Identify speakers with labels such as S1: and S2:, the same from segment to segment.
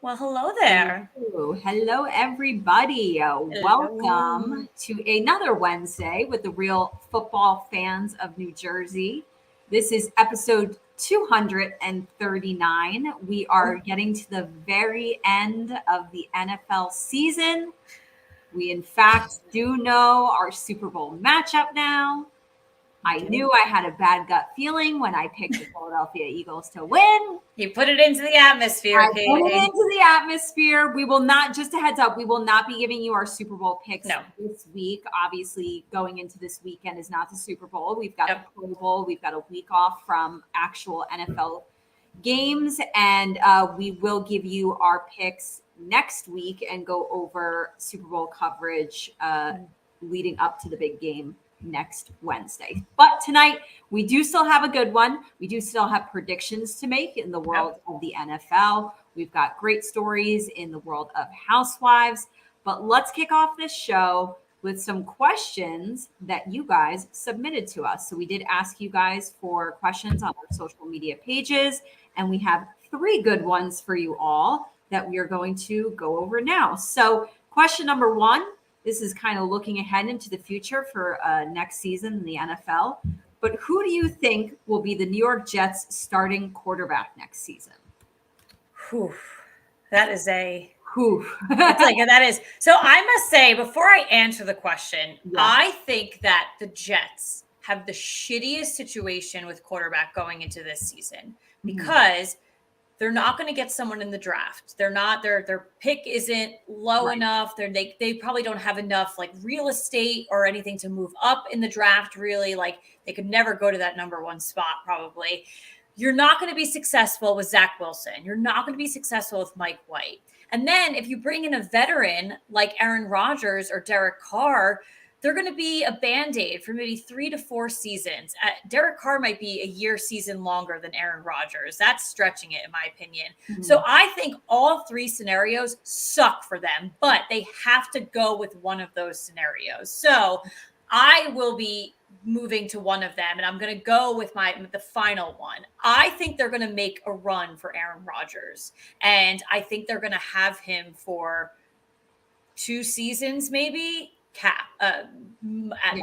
S1: Well, hello there.
S2: Hello, everybody. Welcome to another Wednesday with the real football fans of New Jersey. This is episode 239. We are getting to the very end of the NFL season. We, in fact, do know our Super Bowl matchup now. I knew I had a bad gut feeling when I picked the Philadelphia Eagles to win.
S1: You put it into the atmosphere,
S2: Put it into the atmosphere. We will not, just a heads up, we will not be giving you our Super Bowl picks this week. Obviously, going into this weekend is not the Super Bowl. We've got the Pro Bowl. We've got a week off from actual NFL games, and we will give you our picks next week and go over Super Bowl coverage leading up to the big game next Wednesday. But tonight, we do still have a good one. We do still have predictions to make in the world of the NFL. We've got great stories in the world of housewives. But let's kick off this show with some questions that you guys submitted to us. So we did ask you guys for questions on our social media pages, and we have 3 good ones for you all that we are going to go over now. So question number 1, this is kind of looking ahead into the future for next season in the NFL. But who do you think will be the New York Jets starting quarterback next season?
S1: That is a that is. So I must say, before I answer the question, I think that the Jets have the shittiest situation with quarterback going into this season because they're not going to get someone in the draft. They're not, their pick isn't low enough. They probably don't have enough like real estate or anything to move up in the draft. Really, like they could never go to that number 1 spot. Probably, you're not going to be successful with Zach Wilson. You're not going to be successful with Mike White. And then if you bring in a veteran like Aaron Rodgers or Derek Carr, they're going to be a Band-Aid for maybe 3 to 4 seasons. Derek Carr might be a year season longer than Aaron Rodgers. That's stretching it, in my opinion. So I think all 3 scenarios suck for them, but they have to go with one of those scenarios. So I will be moving to one of them, and I'm going to go with the final one. I think they're going to make a run for Aaron Rodgers, and I think they're going to have him for 2 seasons, maybe. At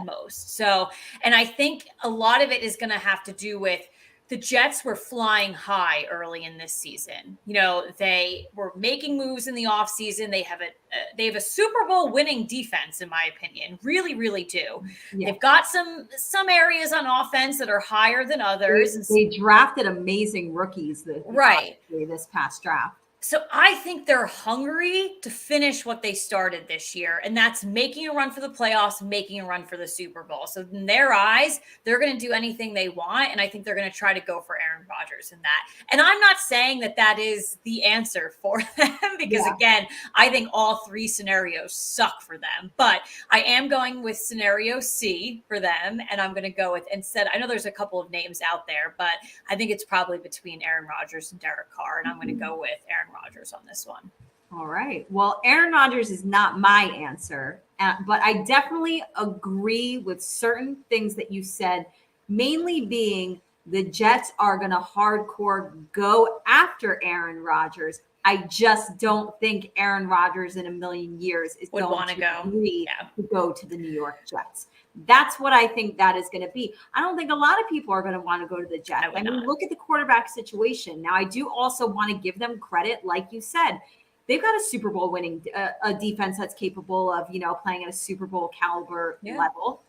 S1: most. So, and I think a lot of it is going to have to do with the Jets were flying high early in this season. You know, they were making moves in the offseason. They have a Super Bowl winning defense, in my opinion. Really, really do. They've got some areas on offense that are higher than others.
S2: They drafted amazing rookies this past draft.
S1: So I think they're hungry to finish what they started this year, and that's making a run for the playoffs, making a run for the Super Bowl. So in their eyes, they're going to do anything they want, and I think they're going to try to go for Aaron Rodgers in that. And I'm not saying that is the answer for them because, again, I think all 3 scenarios suck for them. But I am going with scenario C for them, and I'm going to go with instead. I know there's a couple of names out there, but I think it's probably between Aaron Rodgers and Derek Carr, and I'm going to go with Aaron Rodgers on this one.
S2: All right. Well, Aaron Rodgers is not my answer, but I definitely agree with certain things that you said, mainly being the Jets are going to hardcore go after Aaron Rodgers. I just don't think Aaron Rodgers in a million years is going to agree to go to the New York Jets. That's what I think that is going to be. I don't think a lot of people are going to want to go to the Jets. I mean, look at the quarterback situation. Now, I do also want to give them credit. Like you said, they've got a Super Bowl winning a defense that's capable of, playing at a Super Bowl caliber level.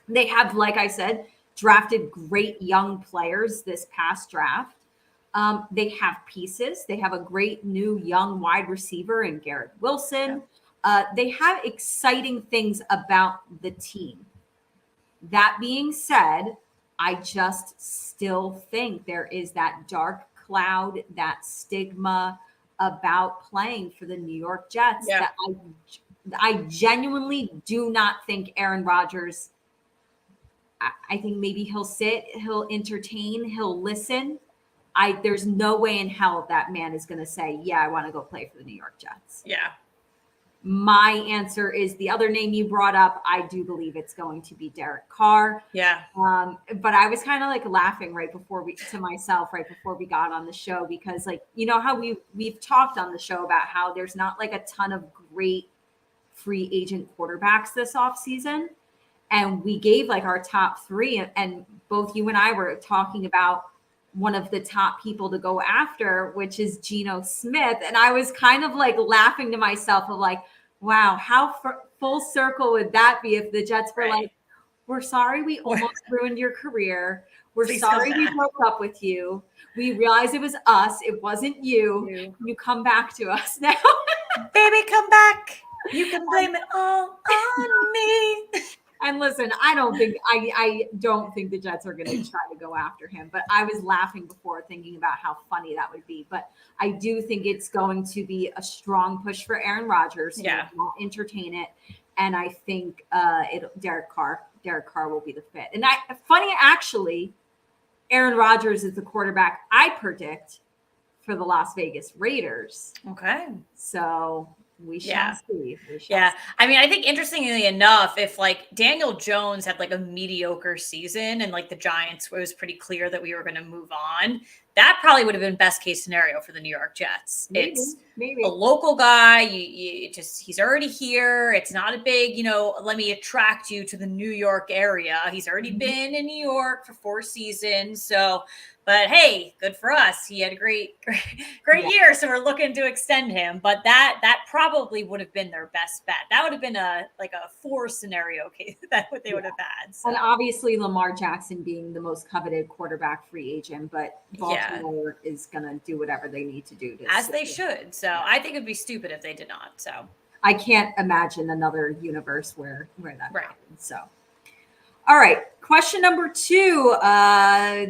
S2: They have, like I said, drafted great young players this past draft. They have pieces. They have a great new young wide receiver in Garrett Wilson. They have exciting things about the team. That being said, I just still think there is that dark cloud, that stigma about playing for the New York Jets that I genuinely do not think Aaron Rodgers, I think maybe he'll sit, he'll entertain, he'll listen. There's no way in hell that man is going to say, I want to go play for the New York Jets.
S1: Yeah.
S2: My answer is the other name you brought up. I do believe it's going to be Derek Carr.
S1: Yeah.
S2: But I was kind of like laughing to myself right before we got on the show, because like, you know how we've talked on the show about how there's not like a ton of great free agent quarterbacks this offseason. And we gave like our top three, and both you and I were talking about one of the top people to go after, which is Geno Smith. And I was kind of like laughing to myself of like, wow, how full circle would that be if the Jets were like, we're sorry we almost ruined your career. We're sorry we broke up with you. We realized it was us. It wasn't you. You come back to us now.
S1: Baby, come back. You can blame it all on me.
S2: And listen, I don't think the Jets are going to try to go after him, but I was laughing before thinking about how funny that would be. But I do think it's going to be a strong push for Aaron Rodgers.
S1: Yeah.
S2: I'll entertain it. And I think Derek Carr will be the fit. And actually, Aaron Rodgers is the quarterback I predict for the Las Vegas Raiders.
S1: Okay.
S2: So we shall see.
S1: I mean, I think interestingly enough, if like Daniel Jones had like a mediocre season and like the Giants, it was pretty clear that we were going to move on, that probably would have been best case scenario for the New York Jets.
S2: Maybe.
S1: A local guy. He's already here. It's not a big, let me attract you to the New York area. He's already been in New York for 4 seasons. So, but hey, good for us. He had a great year. So we're looking to extend him. But that probably would have been their best bet. That would have been a 4 scenario case that what they would have had. So.
S2: And obviously Lamar Jackson being the most coveted quarterback free agent, but Baltimore is going to do whatever they need to do.
S1: As they should. So I think it'd be stupid if they did not. So
S2: I can't imagine another universe where that happens. So. All right. Question number 2.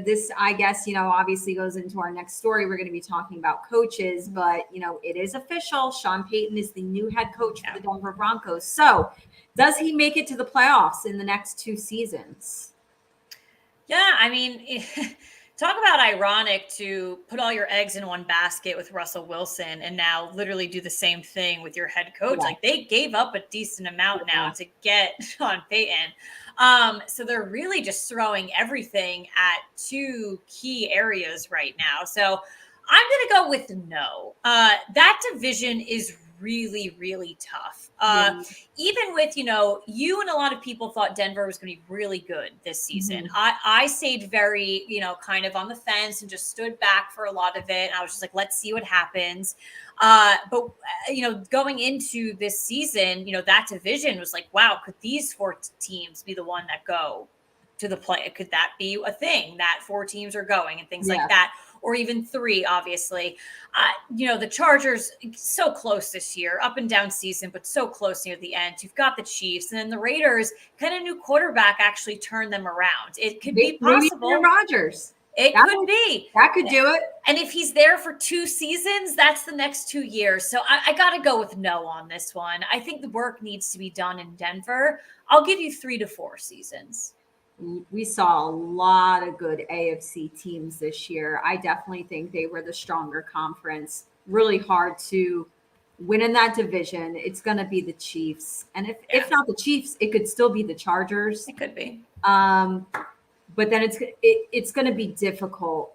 S2: This, I guess, obviously goes into our next story. We're going to be talking about coaches, but, it is official. Sean Payton is the new head coach for the Denver Broncos. So does he make it to the playoffs in the next 2 seasons?
S1: Yeah. I mean, talk about ironic to put all your eggs in one basket with Russell Wilson and now literally do the same thing with your head coach. Yeah. Like they gave up a decent amount now to get Sean Payton. So they're really just throwing everything at 2 key areas right now. So I'm going to go with no. That division is really, really tough. Even with, you and a lot of people thought Denver was going to be really good this season. I stayed very, kind of on the fence and just stood back for a lot of it. And I was just like, let's see what happens. But going into this season, that division was like, wow, could these 4 teams be the one that go to the play? Could that be a thing that 4 teams are going and things like that? Or even 3, obviously. The Chargers, so close this year, up and down season, but so close near the end. You've got the Chiefs, and then the Raiders, kind of new quarterback actually turned them around. It could be possible.
S2: Maybe Rodgers.
S1: It could be.
S2: That could do it.
S1: And if he's there for 2 seasons, that's the next 2 years. So I got to go with no on this one. I think the work needs to be done in Denver. I'll give you 3 to 4 seasons.
S2: We saw a lot of good AFC teams this year. I definitely think they were the stronger conference. Really hard to win in that division. It's going to be the Chiefs. And if not the Chiefs, it could still be the Chargers.
S1: It could be.
S2: But then it's going to be difficult.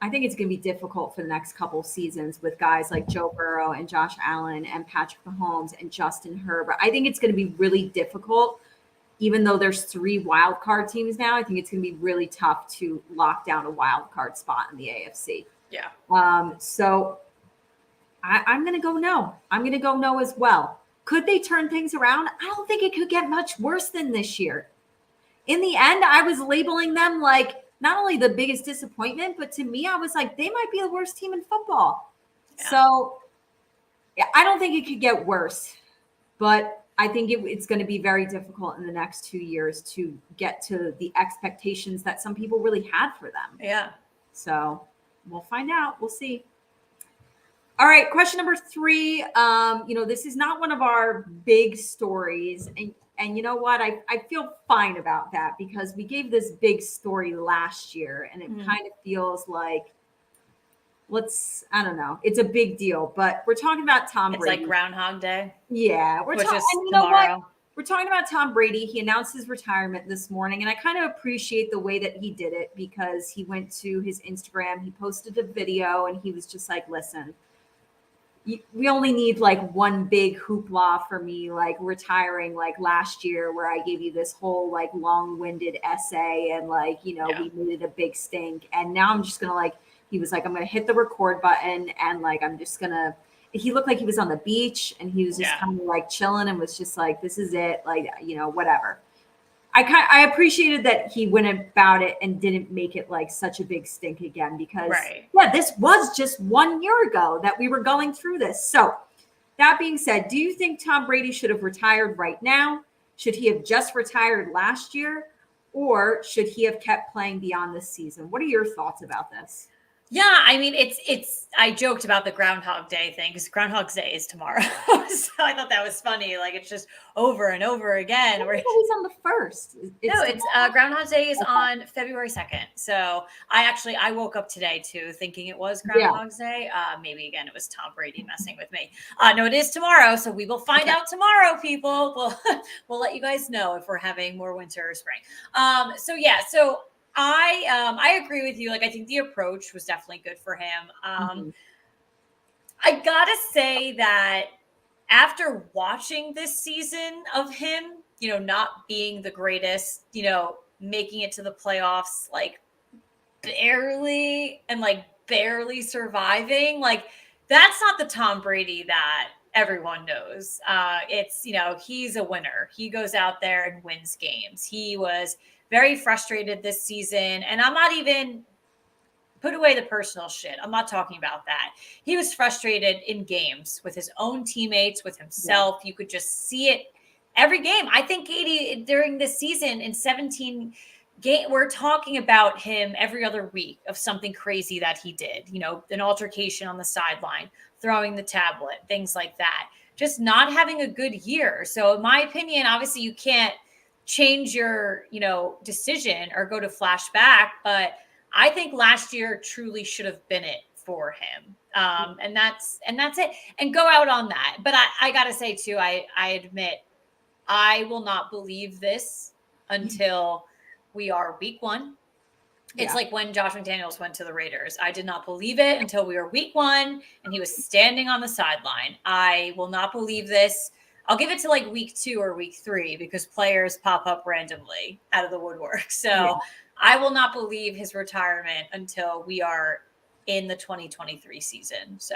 S2: I think it's going to be difficult for the next couple seasons with guys like Joe Burrow and Josh Allen and Patrick Mahomes and Justin Herbert. I think it's going to be really difficult. Even though there's 3 wild card teams now, I think it's going to be really tough to lock down a wild card spot in the AFC.
S1: Yeah.
S2: So I'm going to go no. I'm going to go no as well. Could they turn things around? I don't think it could get much worse than this year. In the end, I was labeling them like not only the biggest disappointment, but to me, I was like, they might be the worst team in football. Yeah. So I don't think it could get worse, but I think it's going to be very difficult in the next 2 years to get to the expectations that some people really had for them.
S1: Yeah.
S2: So we'll find out. We'll see. All right. Question number 3. This is not one of our big stories. And you know what? I feel fine about that because we gave this big story last year and it kind of feels like I don't know. It's a big deal, but we're talking about Tom
S1: It's
S2: Brady.
S1: like Groundhog Day.
S2: Yeah, we're
S1: Which
S2: talking.
S1: is
S2: And you know
S1: tomorrow.
S2: what? We're talking about Tom Brady. He announced his retirement this morning, and I kind of appreciate the way that he did it because he went to his Instagram, he posted a video, and he was just like, "Listen, we only need like one big hoopla for me, like retiring like last year, where I gave you this whole like long-winded essay, and like we made it a big stink, and now I'm just gonna like." He was like, "I'm gonna hit the record button, and like I'm just gonna." He looked like he was on the beach, and he was just kind of like chilling, and was just like, "This is it," like whatever. I appreciated that he went about it and didn't make it like such a big stink again, because this was just 1 year ago that we were going through this. So that being said, do you think Tom Brady should have retired right now? Should he have just retired last year? Or should he have kept playing beyond this season? What are your thoughts about this?
S1: Yeah, I mean, I joked about the Groundhog Day thing because Groundhog's Day is tomorrow. So I thought that was funny. Like, it's just over and over again.
S2: He's on the 1st.
S1: It's Groundhog Day is on February 2nd. So I woke up today too thinking it was Groundhog's Day. Maybe again it was Tom Brady messing with me. No, it is tomorrow. So we will find out tomorrow, people. We'll let you guys know if we're having more winter or spring. So I agree with you. Like, I think the approach was definitely good for him. I gotta say that after watching this season of him, not being the greatest, making it to the playoffs, like barely and like barely surviving, like that's not the Tom Brady that everyone knows. It's, he's a winner. He goes out there and wins games. He was very frustrated this season. And I'm not even put away the personal shit. I'm not talking about that. He was frustrated in games with his own teammates, with himself. You could just see it every game. I think Katie, during this season in 17 game, we're talking about him every other week of something crazy that he did, an altercation on the sideline, throwing the tablet, things like that, just not having a good year. So in my opinion, obviously you can't change your, decision or go to flashback, but I think last year truly should have been it for him. And that's it. And go out on that. But I gotta say too, I admit I will not believe this until we are week 1. It's like when Josh McDaniels went to the Raiders. I did not believe it until we were week 1 and he was standing on the sideline. I will not believe this. I'll give it to like week 2 or week 3 because players pop up randomly out of the woodwork. So I will not believe his retirement until we are in the 2023 season. So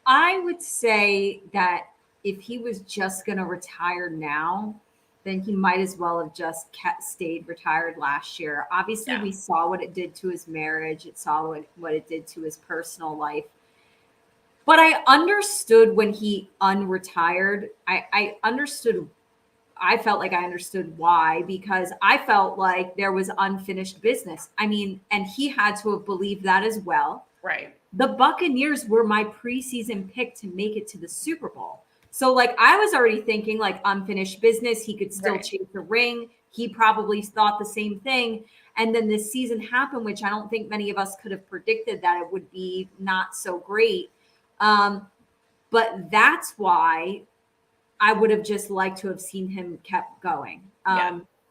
S2: I would say that if he was just going to retire now, then he might as well have just stayed retired last year. Obviously, we saw what it did to his marriage. It saw what it did to his personal life. But I understood when he unretired. I understood. I felt like I understood why, because I felt like there was unfinished business. I mean, and he had to have believed that as well.
S1: Right.
S2: The Buccaneers were my preseason pick to make it to the Super Bowl. So like I was already thinking like unfinished business. He could still chase the ring. He probably thought the same thing. And then this season happened, which I don't think many of us could have predicted that it would be not so great. But that's why I would have just liked to have seen him kept going.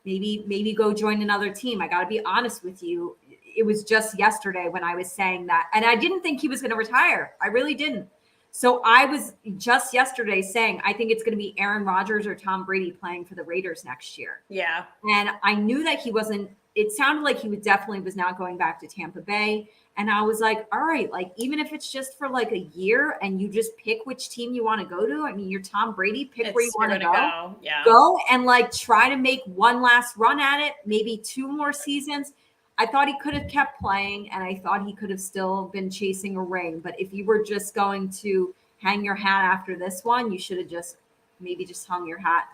S2: Maybe go join another team. I got to be honest with you. It was just yesterday when I was saying that, and I didn't think he was going to retire. I really didn't. So I was just yesterday saying, I think it's going to be Aaron Rodgers or Tom Brady playing for the Raiders next year.
S1: Yeah.
S2: And I knew that he wasn't, it sounded like he definitely was not going back to Tampa Bay. And I was like, all right, like, even if it's just for like a year and you just pick which team you want to go to. I mean, you're Tom Brady, pick where you want to go.
S1: Yeah.
S2: Go and like try to make one last run at it, maybe 2 more seasons. I thought he could have kept playing and I thought he could have still been chasing a ring. But if you were just going to hang your hat after this one, you should have just hung your hat.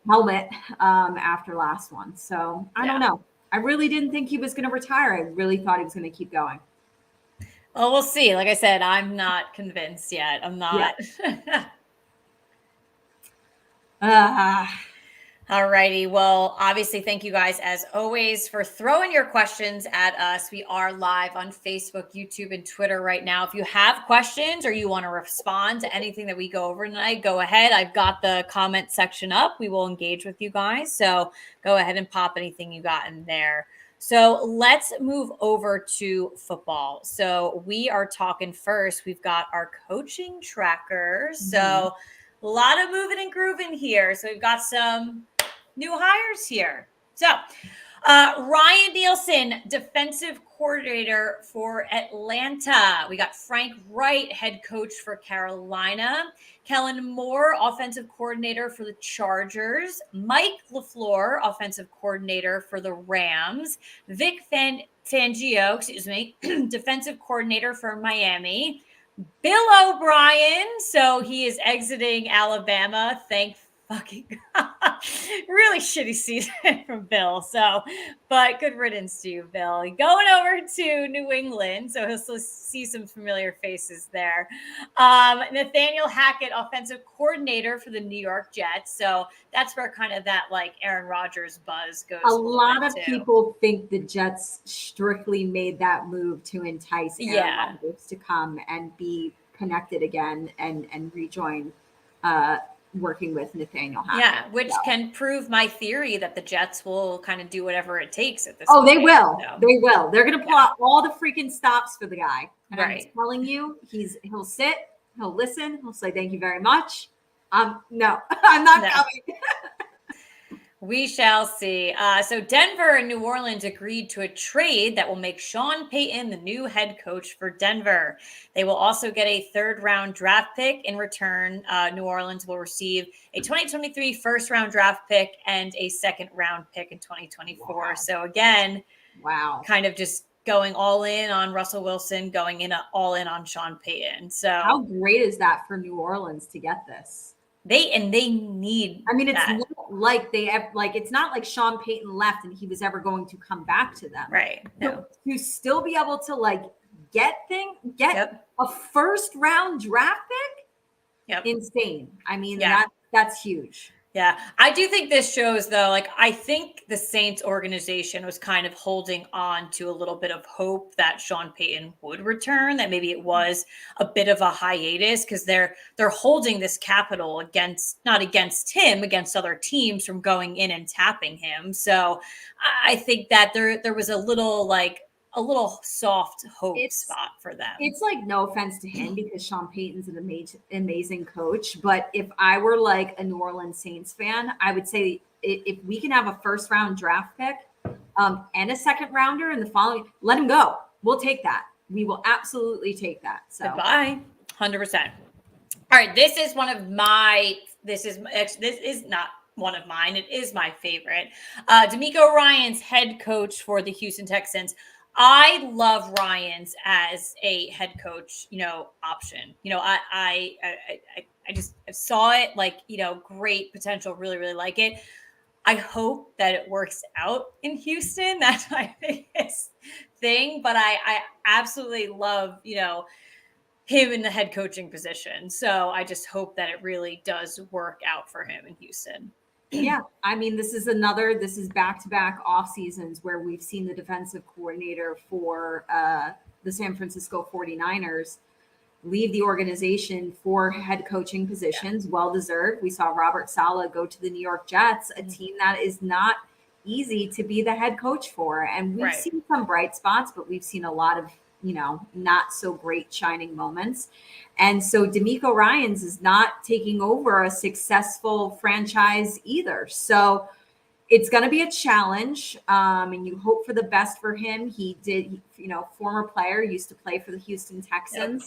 S2: Helmet after last one. So I don't know. I really didn't think he was going to retire. I really thought he was going to keep going.
S1: Well, we'll see. Like I said, I'm not convinced yet. I'm not. All righty. Well, obviously, thank you guys as always for throwing your questions at us. We are live on Facebook, YouTube, and Twitter right now. If you have questions or you want to respond to anything that we go over tonight, go ahead. I've got the comment section up. We will engage with you guys. So go ahead and pop anything you got in there. So let's move over to football. So we are talking first. We've got our coaching tracker. So a lot of moving and grooving here. So we've got some new hires here. So Ryan Nielsen, defensive coordinator for Atlanta. We got Frank Wright, head coach for Carolina. Kellen Moore, offensive coordinator for the Chargers. Mike LaFleur, offensive coordinator for the Rams. Vic Fangio, defensive coordinator for Miami. Bill O'Brien, so he is exiting Alabama. Thank fucking God. Really shitty season from Bill. So, but good riddance to you, Bill. Going over to New England, so he'll still see some familiar faces there. Nathaniel Hackett, offensive coordinator for the New York Jets. So that's where kind of that like Aaron Rodgers buzz goes.
S2: A lot of people think the Jets strictly made that move to entice Aaron Rodgers to come and be connected again and rejoin working with Nathaniel Hackett.
S1: Yeah, which can prove my theory that the Jets will kind of do whatever it takes at this
S2: point.
S1: They
S2: will. So. They will. They're going to pull out all the freaking stops for the guy. And I'm telling you, he'll sit, he'll listen, he'll say, thank you very much. No, I'm not coming.
S1: We shall see. So Denver and New Orleans agreed to a trade that will make Sean Payton the new head coach for Denver. They will also get a third-round draft pick in return. New Orleans will receive a 2023 first-round draft pick and a second-round pick in 2024. Wow. So again, kind of just going all in on Russell Wilson, going in all in on Sean Payton. So
S2: how great is that for New Orleans to get this?
S1: They need.
S2: I mean, it's not like it's not like Sean Payton left and he was ever going to come back to them.
S1: Right. No.
S2: To still be able to get a first round draft pick.
S1: Yep.
S2: Insane. I mean, that's huge.
S1: Yeah. I do think this shows though, I think the Saints organization was kind of holding on to a little bit of hope that Sean Payton would return, that maybe it was a bit of a hiatus because they're holding this capital not against him, against other teams from going in and tapping him. So I think that there was a little soft hope spot for them.
S2: It's no offense to him because Sean Payton's an amazing coach. But if I were a New Orleans Saints fan, I would say if we can have a first round draft pick and a second rounder in the following, let him go. We'll take that. We will absolutely take that. So
S1: goodbye. 100%. All right. This is not one of mine. It is my favorite. D'Amico Ryans, head coach for the Houston Texans. I love Ryans as a head coach, option. I just saw it great potential, really, really like it. I hope that it works out in Houston. That's my biggest thing. But I absolutely love, him in the head coaching position. So I just hope that it really does work out for him in Houston.
S2: Yeah, I mean, this is back-to-back off seasons where we've seen the defensive coordinator for the San Francisco 49ers leave the organization for head coaching positions. Well-deserved. We saw Robert Saleh go to the New York Jets, a team that is not easy to be the head coach for. And we've seen some bright spots, but we've seen a lot of, not so great shining moments. And so D'Amico Ryans is not taking over a successful franchise either. So it's going to be a challenge. And you hope for the best for him. He did, former player, used to play for the Houston Texans.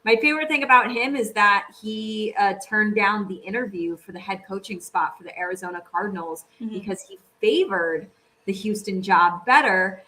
S2: Yep. My favorite thing about him is that he turned down the interview for the head coaching spot for the Arizona Cardinals because he favored the Houston job better.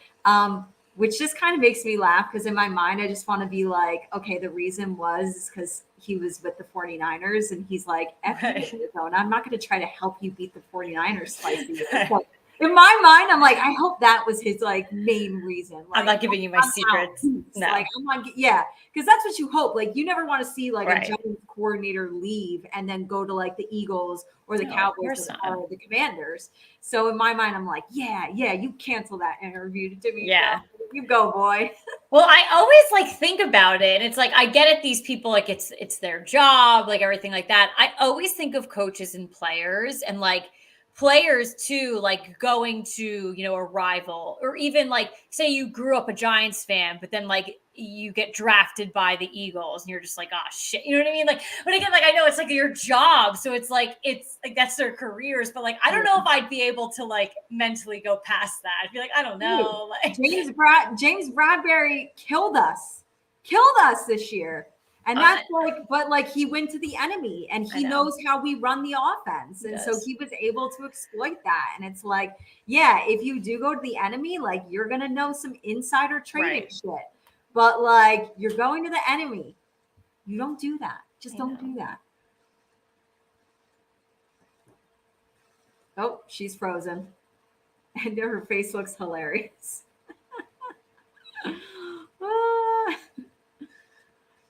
S2: Which just kind of makes me laugh because in my mind, I just want to be okay, the reason was because he was with the 49ers and he's like, F Arizona, I'm not going to try to help you beat the 49ers twice a year. It's In my mind, I'm like, I hope that was his like main reason. Like,
S1: I'm not giving you my secrets. No.
S2: Like, because that's what you hope. Like, you never want to see like
S1: Right.
S2: a Giants coordinator leave and then go to like the Eagles or the Cowboys or the Commanders. So in my mind, I'm like, yeah, you cancel that interview to me.
S1: Yeah.
S2: You go, boy.
S1: Well, I always like think about it. It's like I get it, these people, like it's their job, like everything like that. I always think of coaches and players, and like players too, like going to, a rival, or even like say you grew up a Giants fan, but then like you get drafted by the Eagles and you're just like, oh shit. You know what I mean? Like, but again, like I know it's like your job. So it's like that's their careers, but like I don't know if I'd be able to like mentally go past that. I'd be like, I don't know. Like
S2: James Bradbury killed us this year. And that's but like he went to the enemy and he knows how we run the offense. And so he was able to exploit that. And it's like, yeah, if you do go to the enemy, like you're going to know some insider trading shit. But like you're going to the enemy. You don't do that. Just don't do that. Oh, she's frozen. And her face looks hilarious.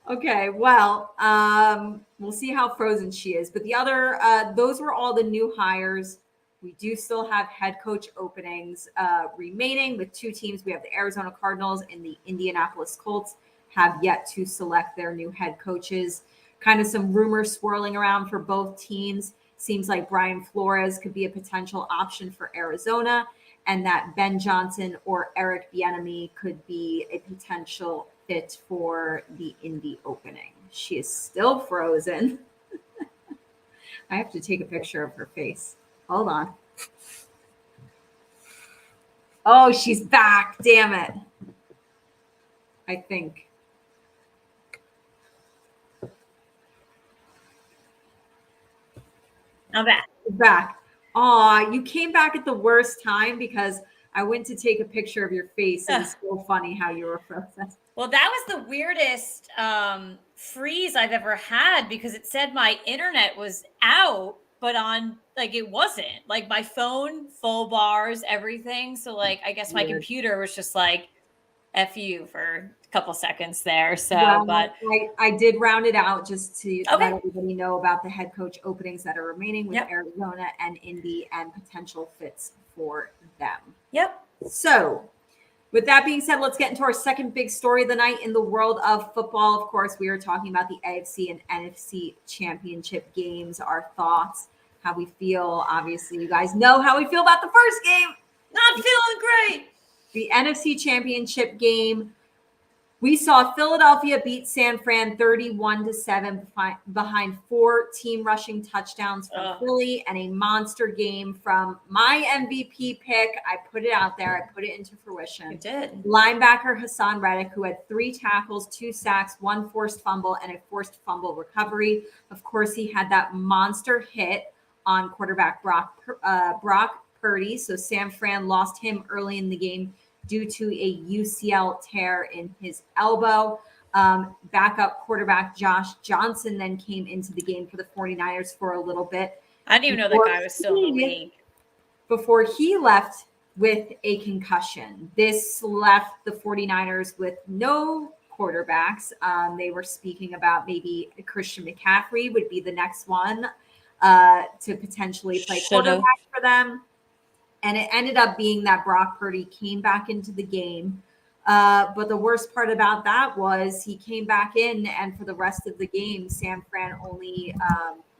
S2: Okay, well, we'll see how frozen she is. But the other, those were all the new hires. We do still have head coach openings remaining with two teams. We have the Arizona Cardinals and the Indianapolis Colts have yet to select their new head coaches. Kind of some rumors swirling around for both teams. Seems like Brian Flores could be a potential option for Arizona, and that Ben Johnson or Eric Bieniemy could be a potential fit for the Indy opening. She is still frozen. I have to take a picture of her face. Hold on. Oh, she's back. Damn it. I think.
S1: I'm back.
S2: Back. Aw, you came back at the worst time because I went to take a picture of your face. It was so funny how you were frozen.
S1: Well, that was the weirdest freeze I've ever had because it said my internet was out, but on like it wasn't. Like my phone, full bars, everything. So like I guess my computer was just like F you for a couple seconds there. So but
S2: I did round it out just to let everybody know about the head coach openings that are remaining with Arizona and Indy and potential fits for them.
S1: Yep.
S2: So with that being said, let's get into our second big story of the night in the world of football. Of course, we are talking about the AFC and NFC championship games, our thoughts, how we feel. Obviously, you guys know how we feel about the first game.
S1: Not feeling great.
S2: The NFC championship game. We saw Philadelphia beat San Fran 31-7 behind 4 team rushing touchdowns from Philly and a monster game from my MVP pick. I put it out there. I put it into fruition.
S1: You did.
S2: Linebacker Hassan Reddick, who had 3 tackles, 2 sacks, 1 forced fumble, and a forced fumble recovery. Of course, he had that monster hit on quarterback Brock Purdy. So San Fran lost him early in the game due to a UCL tear in his elbow. Backup quarterback Josh Johnson then came into the game for the 49ers for a little bit.
S1: I didn't even know that guy was still in the league.
S2: Before he left with a concussion. This left the 49ers with no quarterbacks. They were speaking about maybe Christian McCaffrey would be the next one to potentially play quarterback for them. And it ended up being that Brock Purdy came back into the game. But the worst part about that was he came back in, and for the rest of the game, San Fran only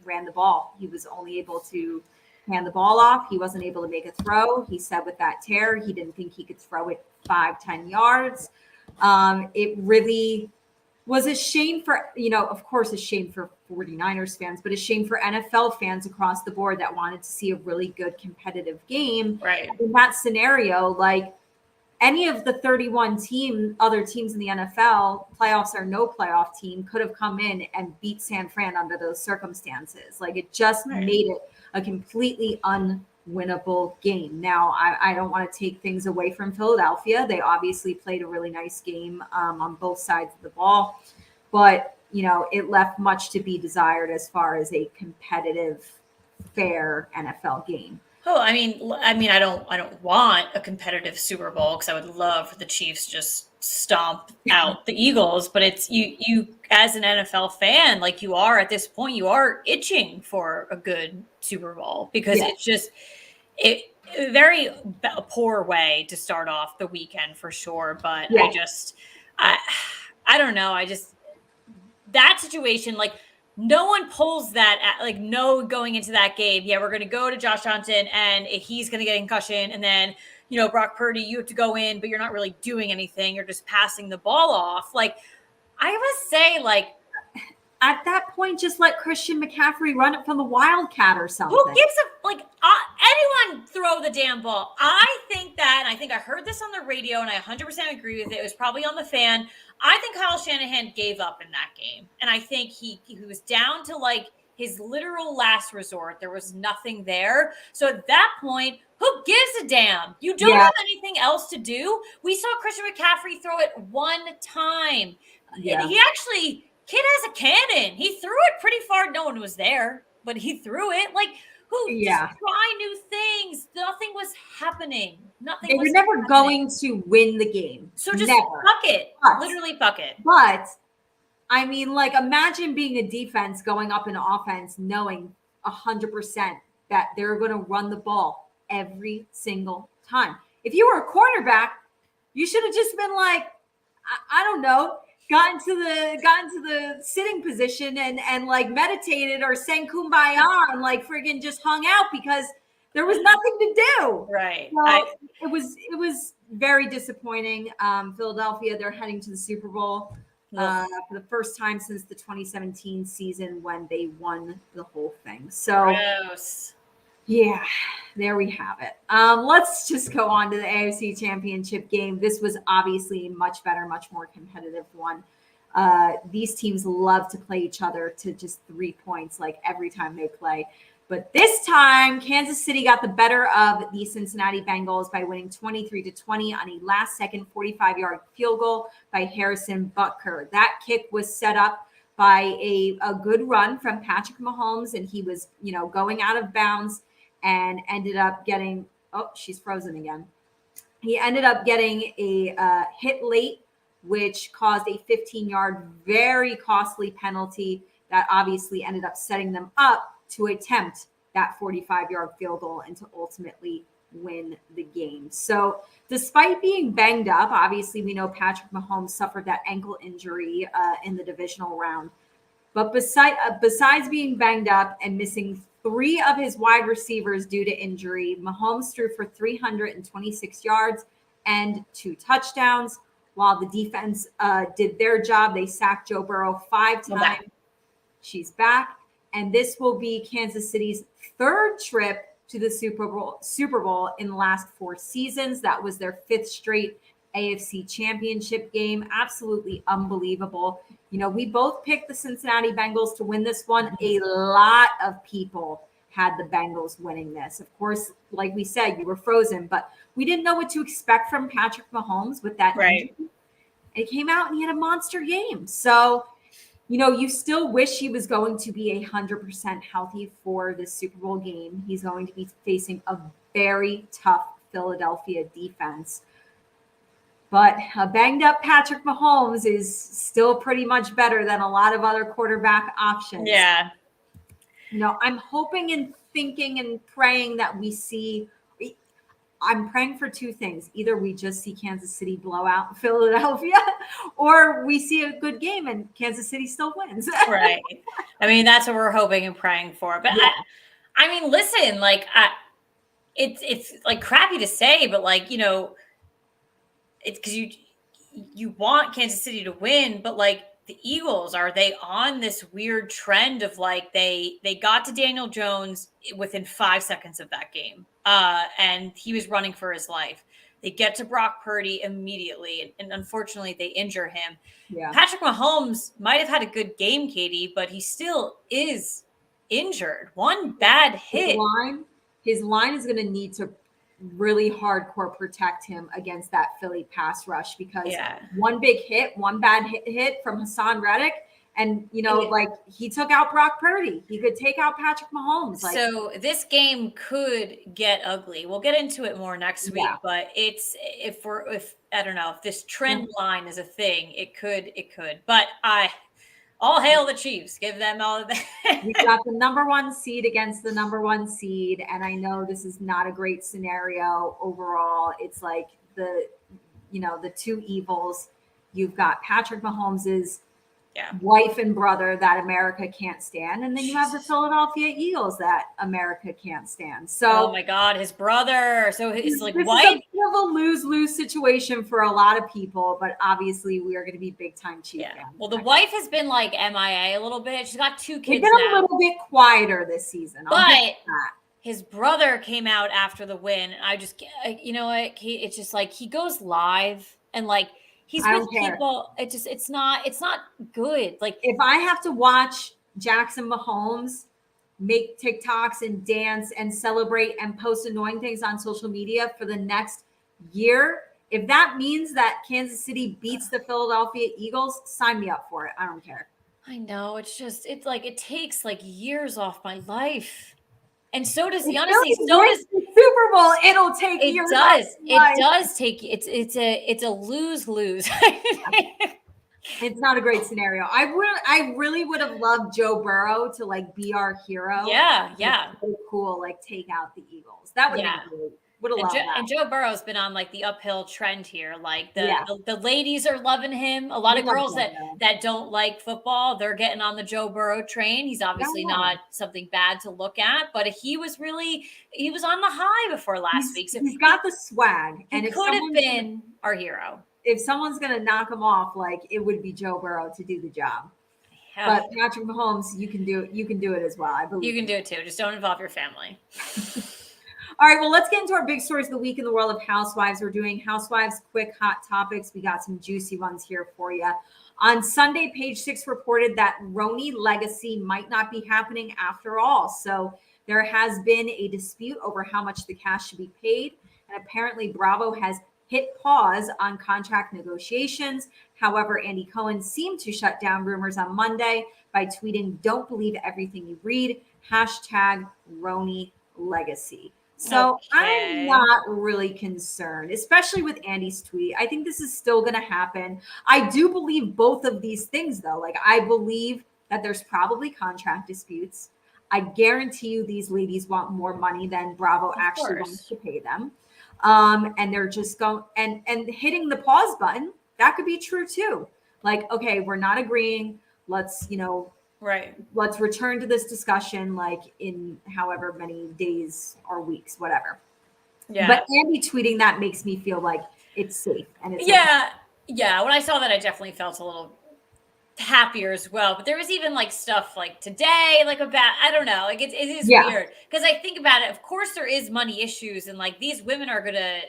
S2: ran the ball. He was only able to hand the ball off. He wasn't able to make a throw. He said with that tear, he didn't think he could throw it 5-10 yards. It really was a shame for, of course, a shame for 49ers fans, but a shame for NFL fans across the board that wanted to see a really good competitive game.
S1: Right.
S2: In that scenario, like any of the 31 other teams in the NFL, playoffs or no playoff team, could have come in and beat San Fran under those circumstances. Like it just made it a completely unwinnable game. Now, I don't want to take things away from Philadelphia. They obviously played a really nice game on both sides of the ball, but it left much to be desired as far as a competitive, fair NFL game.
S1: Oh, I don't want a competitive Super Bowl because I would love for the Chiefs to just stomp out the Eagles. But it's you as an NFL fan, like you are at this point, you are itching for a good Super Bowl because
S2: Yeah.
S1: it's just it a very poor way to start off the weekend for sure. But
S2: Yeah.
S1: I I don't know. I just that situation, like no one pulls that like no going into that game. Yeah, we're gonna go to Josh Johnson and he's gonna get a concussion, and then Brock Purdy, you have to go in, but you're not really doing anything. You're just passing the ball off. Like I must say, like
S2: At that point, just let Christian McCaffrey run it from the Wildcat or something.
S1: who gives a like anyone throw the damn ball? I think that, and I think I heard this on the radio, and I 100% agree with it. It was probably on the fan. I think Kyle Shanahan gave up in that game, and I think he was down to like his literal last resort. There was nothing there. So at that point, who gives a damn? You don't have anything else to do. We saw Christian McCaffrey throw it one time.
S2: Yeah.
S1: He actually, kid has a cannon. He threw it pretty far. No one was there, but he threw it. Like, who just try new things? Nothing was happening. Nothing.
S2: They were never going to win the game.
S1: So just fuck it. Literally fuck it.
S2: But I mean, like, imagine being a defense going up in offense, knowing 100% that they're going to run the ball every single time. If you were a cornerback, you should have just been like, I don't know, gotten to the sitting position and like meditated or sang Kumbaya and like friggin' just hung out because there was nothing to do.
S1: Right.
S2: So it was very disappointing. Philadelphia, they're heading to the Super Bowl for the first time since the 2017 season when they won the whole thing. So
S1: gross.
S2: Yeah, there we have it. Let's just go on to the AFC Championship game. This was obviously a much better, much more competitive one. These teams love to play each other to just 3 points, like every time they play. But this time, Kansas City got the better of the Cincinnati Bengals by winning 23-20 on a last-second 45-yard field goal by Harrison Butker. That kick was set up by a good run from Patrick Mahomes, and he was, going out of bounds and ended up getting she's frozen again. He ended up getting a hit late, which caused a 15-yard, very costly penalty that obviously ended up setting them up to attempt that 45-yard field goal and to ultimately win the game. So despite being banged up, obviously we know Patrick Mahomes suffered that ankle injury in the divisional round. But besides being banged up and missing 3 of his wide receivers due to injury, Mahomes threw for 326 yards and 2 touchdowns. While the defense did their job, they sacked Joe Burrow 5 times. She's back. And this will be Kansas City's 3rd trip to the Super Bowl in the last 4 seasons. That was their 5th straight AFC Championship game. Absolutely unbelievable. We both picked the Cincinnati Bengals to win this one. A lot of people had the Bengals winning this. Of course, like we said, you were frozen, but we didn't know what to expect from Patrick Mahomes with that injury. It came out and he had a monster game. So, you still wish he was going to be 100% healthy for the Super Bowl game. He's going to be facing a very tough Philadelphia defense. But a banged up Patrick Mahomes is still pretty much better than a lot of other quarterback options.
S1: Yeah.
S2: I'm hoping and thinking and praying that I'm praying for 2 things. Either we just see Kansas City blow out Philadelphia, or we see a good game and Kansas City still wins.
S1: Right. That's what we're hoping and praying for. But yeah. Listen, like it's like crappy to say, but like, it's because you want Kansas City to win, but like the Eagles, are they on this weird trend of like they got to Daniel Jones within 5 seconds of that game, and he was running for his life. They get to Brock Purdy immediately, and unfortunately they injure him.
S2: Yeah.
S1: Patrick Mahomes might have had a good game, Katie, but he still is injured. One bad hit.
S2: His line is going to need to really hardcore protect him against that Philly pass rush because one big hit, one bad hit from Hassan Reddick, And, like he took out Brock Purdy. He could take out Patrick Mahomes. Like,
S1: so this game could get ugly. We'll get into it more next week, but if I don't know if this trend line is a thing, it could. But all hail the Chiefs. Give them all of that.
S2: We got the number 1 seed against the number 1 seed. And I know this is not a great scenario overall. It's like the two evils. You've got Patrick Mahomes's wife and brother that America can't stand. And then you have the Philadelphia Eagles that America can't stand. So,
S1: oh my God, his brother. So his wife.
S2: Is a bit of a lose-lose situation for a lot of people, but obviously we are going to be big-time Chiefs fans.
S1: Well, the wife has been like MIA a little bit. She's got 2 kids
S2: now. They've been a little bit quieter this season.
S1: But his brother came out after the win. And I just, it's just like he goes live and like, he's with people. It's not good. Like
S2: if I have to watch Jackson Mahomes make TikToks and dance and celebrate and post annoying things on social media for the next year, if that means that Kansas City beats the Philadelphia Eagles, sign me up for it. I don't care.
S1: I know. It's it takes like years off my life. And so does the
S2: Super Bowl. It'll take years.
S1: It does take. It's a lose-lose.
S2: It's not a great scenario. I really would have loved Joe Burrow to like be our hero.
S1: Yeah.
S2: So cool. Like take out the Eagles. That would have been great. Would have loved that.
S1: And Joe Burrow's been on like the uphill trend here. Like the ladies are loving him. A lot of girls that don't like football, they're getting on the Joe Burrow train. He's obviously not something bad to look at, but he was on the high before last week. So
S2: he's got the swag, and
S1: it could have been our hero.
S2: If someone's going to knock him off, like it would be Joe Burrow to do the job. But Patrick Mahomes, you can do it as well. I believe
S1: you can do it too. Just don't involve your family.
S2: All right, well, let's get into our big stories of the week in the world of housewives. We're doing housewives quick hot topics. We got some juicy ones here for you. On Sunday, Page Six reported that Roni legacy might not be happening after all. So there has been a dispute over how much the cash should be paid. And apparently Bravo has hit pause on contract negotiations. However, Andy Cohen seemed to shut down rumors on Monday by tweeting, "Don't believe everything you read, #Roni legacy." So I'm not really concerned, especially with Andy's tweet. I think this is still going to happen. I do believe both of these things, though. Like, I believe that there's probably contract disputes. I guarantee you these ladies want more money than Bravo actually wants to pay them. And they're just going and hitting the pause button. That could be true, too. Like, okay, we're not agreeing. Let's, let's return to this discussion like in however many days or weeks, whatever. Yeah. But Andy tweeting that makes me feel like it's safe. And it's
S1: yeah. When I saw that, I definitely felt a little happier as well. But there was even like stuff like today, like about, I don't know, like it is weird. Because I think about it, of course there is money issues and like these women are going to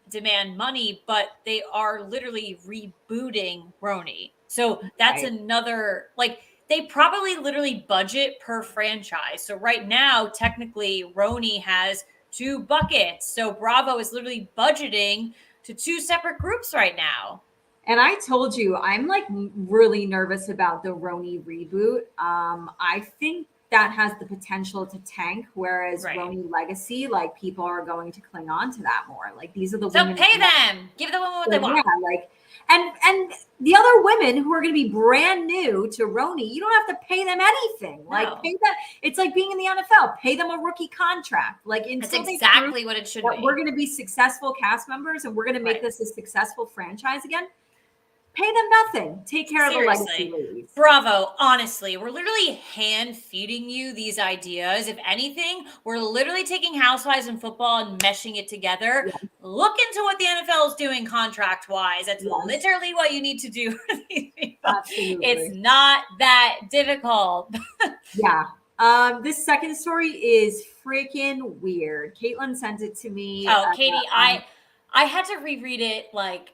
S1: demand money, but they are literally rebooting Roni. So that's another, like, they probably literally budget per franchise. So right now, technically, Roni has 2 buckets. So Bravo is literally budgeting to 2 separate groups right now.
S2: And I told you, I'm like really nervous about the Roni reboot. I think that has the potential to tank, whereas Roni legacy, like people are going to cling on to that more. Like these are the women.
S1: So pay them. Give the women what they want.
S2: Yeah, like and the other women who are going to be brand new to Roni, you don't have to pay them anything. Like pay them. It's like being in the NFL. Pay them a rookie contract. Like
S1: that's exactly what it should be.
S2: We're going to be successful cast members, and we're going to make this a successful franchise again. Pay them nothing. Take care of the legacy ladies.
S1: Bravo. Honestly, we're literally hand feeding you these ideas. If anything, we're literally taking housewives and football and meshing it together. Yes. Look into what the NFL is doing contract wise. That's literally what you need to do.
S2: Absolutely.
S1: It's not that difficult.
S2: This second story is freaking weird. Caitlin sent it to me.
S1: Oh, Katie, I had to reread it like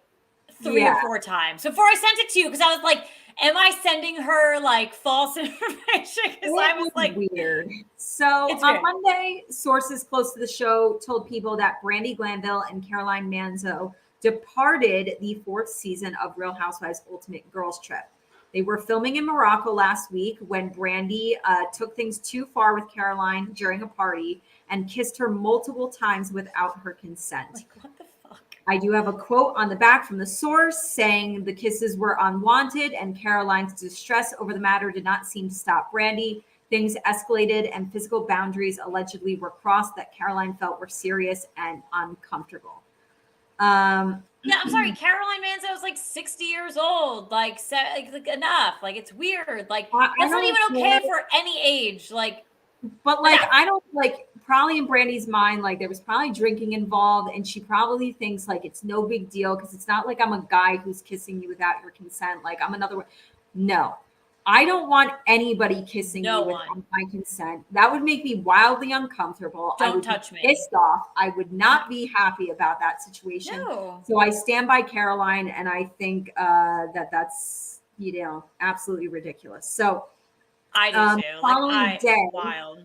S1: 3 or 4 times before I sent it to you because I was like, am I sending her like false information? Because I was like
S2: weird. So on Monday, sources close to the show told people that Brandi Glanville and Caroline Manzo departed the 4th season of Real Housewives Ultimate Girls Trip. They were filming in Morocco last week when Brandy took things too far with Caroline during a party and kissed her multiple times without her consent.
S1: Like, what the fuck?
S2: I do have a quote on the back from the source saying the kisses were unwanted and Caroline's distress over the matter did not seem to stop Brandy. Things escalated and physical boundaries allegedly were crossed that Caroline felt were serious and uncomfortable.
S1: Yeah, I'm sorry. Caroline Manzo was like 60 years old. Like enough. Like, it's weird. Like, that's not even okay for any age. Like,
S2: but like, I don't like, probably in Brandy's mind, like there was probably drinking involved, and she probably thinks like it's no big deal because it's not like I'm a guy who's kissing you without your consent. Like I'm another one. No, I don't want anybody kissing me without my consent. That would make me wildly uncomfortable. I would
S1: touch
S2: be
S1: me.
S2: Pissed off. I would not be happy about that situation.
S1: No.
S2: So I stand by Caroline, and I think that's absolutely ridiculous. So
S1: I do too.
S2: Wild.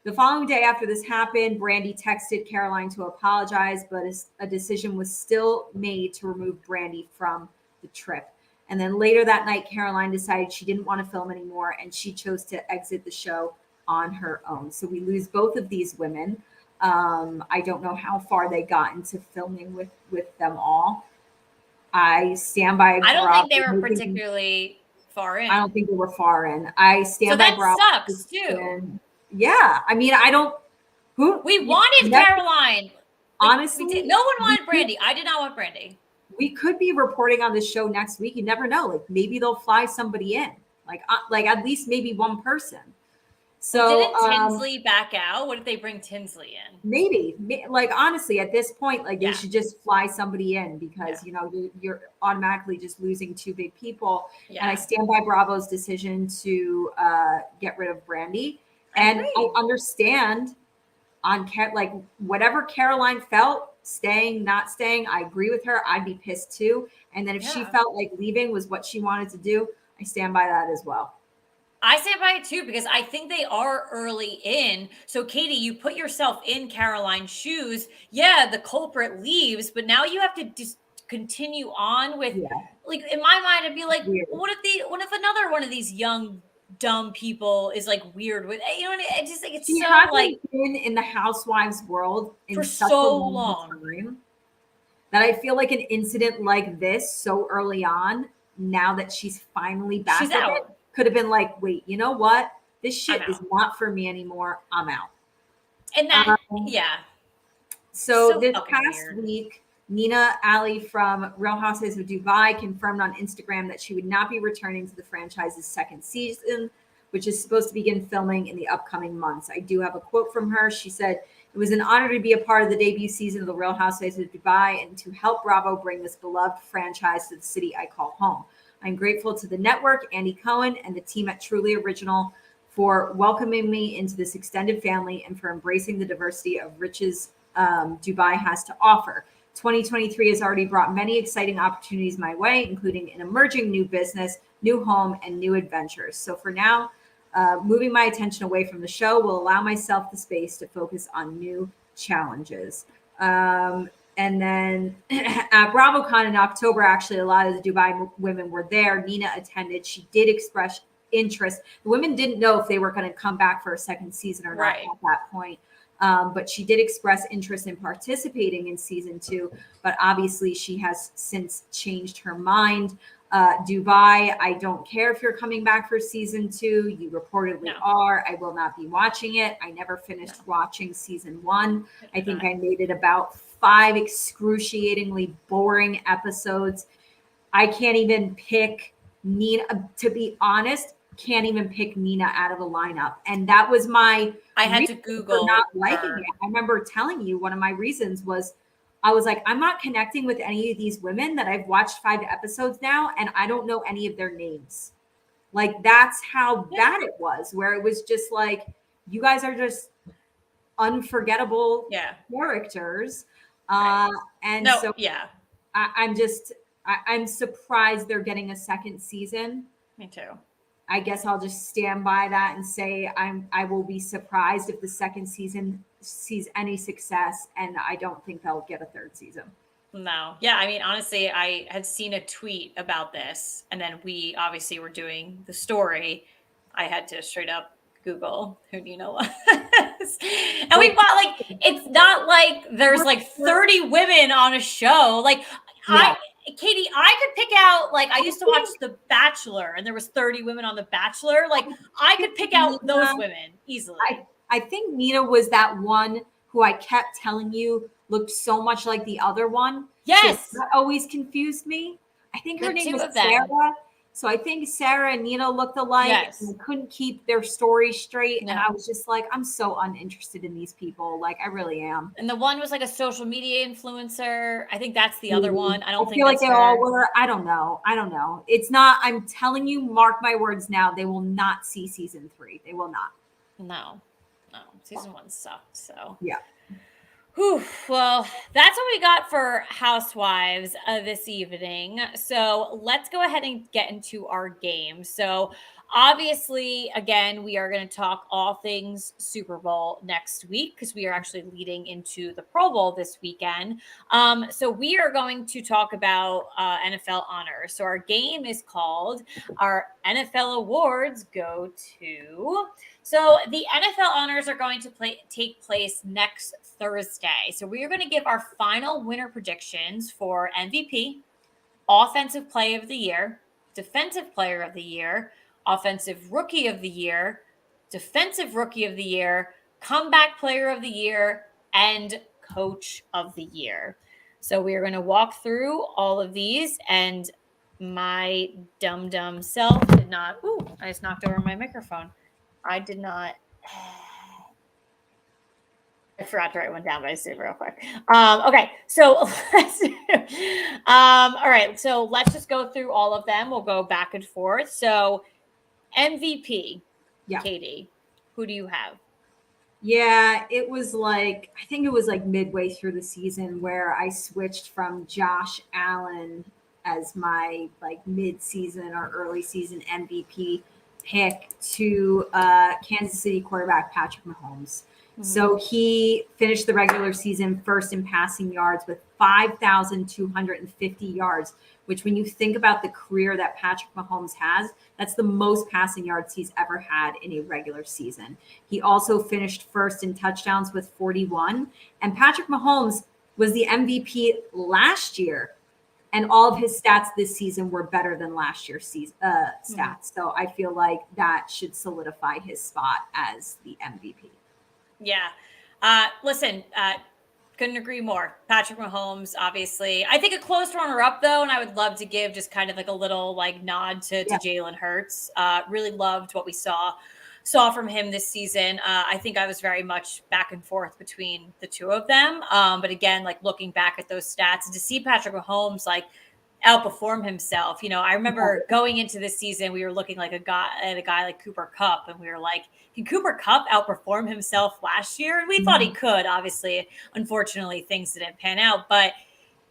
S2: The following day after this happened, Brandy texted Caroline to apologize, but a decision was still made to remove Brandy from the trip. And then later that night, Caroline decided she didn't want to film anymore, and she chose to exit the show on her own. So we lose both of these women. I don't know how far they got into filming with them all. I stand by.
S1: I don't think they were particularly far in.
S2: I don't think they were far in. I stand by.
S1: So that sucks too.
S2: Yeah, I mean, I don't.
S1: We wanted Caroline.
S2: Honestly,
S1: no one wanted Brandy. I did not want Brandy.
S2: We could be reporting on this show next week. You never know. Like maybe they'll fly somebody in. Like at least maybe one person. So
S1: didn't Tinsley back out? What if they bring Tinsley in?
S2: Maybe. Like honestly, at this point, like they should just fly somebody in because you're automatically just losing two big people. Yeah. And I stand by Bravo's decision to get rid of Brandy. And I understand on like whatever Caroline felt, staying, not staying, I agree with her. I'd be pissed too. And then if she felt like leaving was what she wanted to do, I stand by that as well.
S1: I stand by it too, because I think they are early in. So Katie, you put yourself in Caroline's shoes. Yeah, the culprit leaves, but now you have to just continue on with like, in my mind, I'd be like, what if another one of these young dumb people is like weird with, I just think it's so like
S2: been in the housewives world
S1: for so long
S2: time that I feel like an incident like this so early on, now that she's finally back, she's out. Could have been like, wait, you know what? This shit is not for me anymore. I'm out.
S1: And that,
S2: So this past week, Nina Ali from Real Housewives of Dubai confirmed on Instagram that she would not be returning to the franchise's second season, which is supposed to begin filming in the upcoming months. I do have a quote from her. She said, "It was an honor to be a part of the debut season of the Real Housewives of Dubai and to help Bravo bring this beloved franchise to the city I call home. I'm grateful to the network, Andy Cohen, and the team at Truly Original for welcoming me into this extended family and for embracing the diversity of riches Dubai has to offer. 2023 has already brought many exciting opportunities my way, including an emerging new business, new home, and new adventures. So for now, moving my attention away from the show will allow myself the space to focus on new challenges." And then at BravoCon in October, actually, a lot of the Dubai women were there. Nina attended. She did express interest. The women didn't know if they were going to come back for a second season or not at that point. But she did express interest in participating in season 2. But obviously, she has since changed her mind. Dubai, I don't care if you're coming back for season 2. You reportedly are. I will not be watching it. I never finished watching season 1. I think I made it about 5 excruciatingly boring episodes. I can't even pick Nina, to be honest, can't even pick Nina out of the lineup. And that was I
S1: had to Google
S2: not liking it. I remember telling you one of my reasons was I was like, I'm not connecting with any of these women that I've watched 5 episodes now, and I don't know any of their names. Like, that's how bad it was, where it was just like, you guys are just unforgettable characters. I'm surprised they're getting a second season.
S1: Me too.
S2: I guess I'll just stand by that and say I will be surprised if the second season sees any success, and I don't think they'll get a third season.
S1: No. Yeah. I mean, honestly, I had seen a tweet about this, and then we obviously were doing the story. I had to straight up Google who Nina was. And we
S2: Well,
S1: bought like, it's not like there's like 30 women on a show. Like,
S2: yeah.
S1: Katie, I could pick out, like, I
S2: I
S1: used to watch
S2: think
S1: The Bachelor, and there was 30 women on The Bachelor. Like, I could pick out
S2: Nina,
S1: those women easily.
S2: I think Nina was that one who I kept telling you looked so much like the other one. So
S1: Yes.
S2: that always confused me. I think her
S1: The
S2: name
S1: two
S2: was
S1: of them.
S2: Sarah. So I think Sarah and Nina looked alike,
S1: Yes.
S2: and they couldn't keep their story straight.
S1: No.
S2: And I was just like, I'm so uninterested in these people. Like, I really am.
S1: And the one was like a social media influencer. I think that's the other one. I don't
S2: I
S1: think
S2: feel like
S1: that's
S2: they
S1: her.
S2: all were. I don't know. I don't know. It's not. I'm telling you, mark my words now. They will not see season 3. They will not.
S1: No. Season 1 sucked. So
S2: Yeah.
S1: whew, well, that's what we got for Housewives this evening. So let's go ahead and get into our game. So obviously, again, we are going to talk all things Super Bowl next week because we are actually leading into the Pro Bowl this weekend. So we are going to talk about NFL honors. So our game is called our NFL Awards Go To. So the NFL honors are going to take place next Thursday. So we are going to give our final winner predictions for MVP, Offensive Player of the Year, Defensive Player of the Year, Offensive Rookie of the Year, Defensive Rookie of the Year, Comeback Player of the Year, and Coach of the Year. So we are going to walk through all of these, and my dumb self did not. Ooh, I just knocked over my microphone. I did not. I forgot to write one down, but I see it real quick. Okay, so all right, so let's just go through all of them. We'll go back and forth. So MVP,
S2: Yeah.
S1: Katie, who do you have?
S2: Yeah, it was like, I think it was like midway through the season where I switched from Josh Allen as my like mid-season or early season MVP pick to Kansas City quarterback Patrick Mahomes. So he finished the regular season first in passing yards with 5,250 yards, which when you think about the career that Patrick Mahomes has, that's the most passing yards he's ever had in a regular season. He also finished first in touchdowns with 41. And Patrick Mahomes was the MVP last year. And all of his stats this season were better than last year's season, stats. So I feel like that should solidify his spot as the MVP.
S1: Yeah. Listen, couldn't agree more. Patrick Mahomes, obviously. I think a close runner up, though, and I would love to give just kind of like a little like nod to Jalen Hurts. Really loved what we saw from him this season. I think I was very much back and forth between the two of them. But again, like looking back at those stats and to see Patrick Mahomes like outperform himself. You know, I remember going into this season, we were looking like a guy like Cooper Kupp, and we were like, can Cooper Kupp outperform himself last year? And we thought he could. Obviously, unfortunately, things didn't pan out. But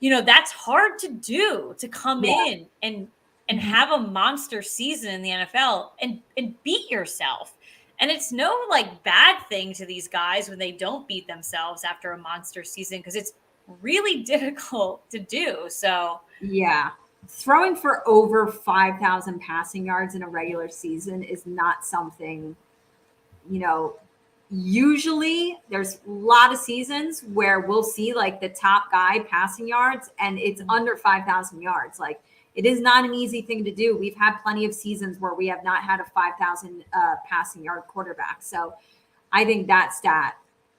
S1: you know, that's hard to do, to come in and have a monster season in the NFL and beat yourself. And it's no like bad thing to these guys when they don't beat themselves after a monster season because it's really difficult to do. So
S2: yeah, throwing for over 5,000 passing yards in a regular season is not something, you know, usually there's a lot of seasons where we'll see like the top guy passing yards and it's under 5,000 yards. Like it is not an easy thing to do. We've had plenty of seasons where we have not had a 5,000 passing yard quarterback. So I think that stat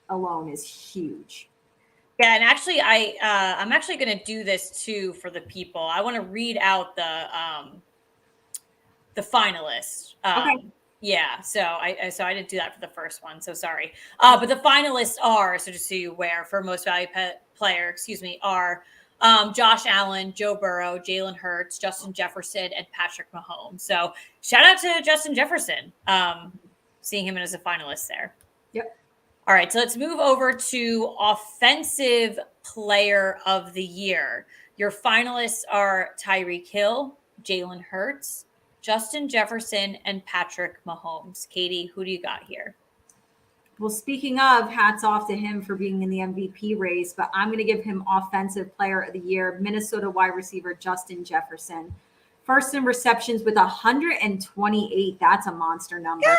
S2: alone is huge.
S1: yeah, and actually, I'm actually going to do this too for the people. I want to read out the finalists.
S2: Okay.
S1: Yeah, so I didn't do that for the first one. So sorry. But the finalists are, so just so you aware, for most valuable player, are Josh Allen, Joe Burrow, Jalen Hurts, Justin Jefferson, and Patrick Mahomes. So shout out to Justin Jefferson. Seeing him as a finalist there.
S2: Yep.
S1: All right, so let's move over to Offensive Player of the Year. Your finalists are Tyreek Hill, Jalen Hurts, Justin Jefferson, and Patrick Mahomes. Katie, who do you got here?
S2: Well, speaking of, hats off to him for being in the MVP race, but I'm going to give him Offensive Player of the Year, Minnesota wide receiver Justin Jefferson. First in receptions with 128. That's a monster number.
S1: God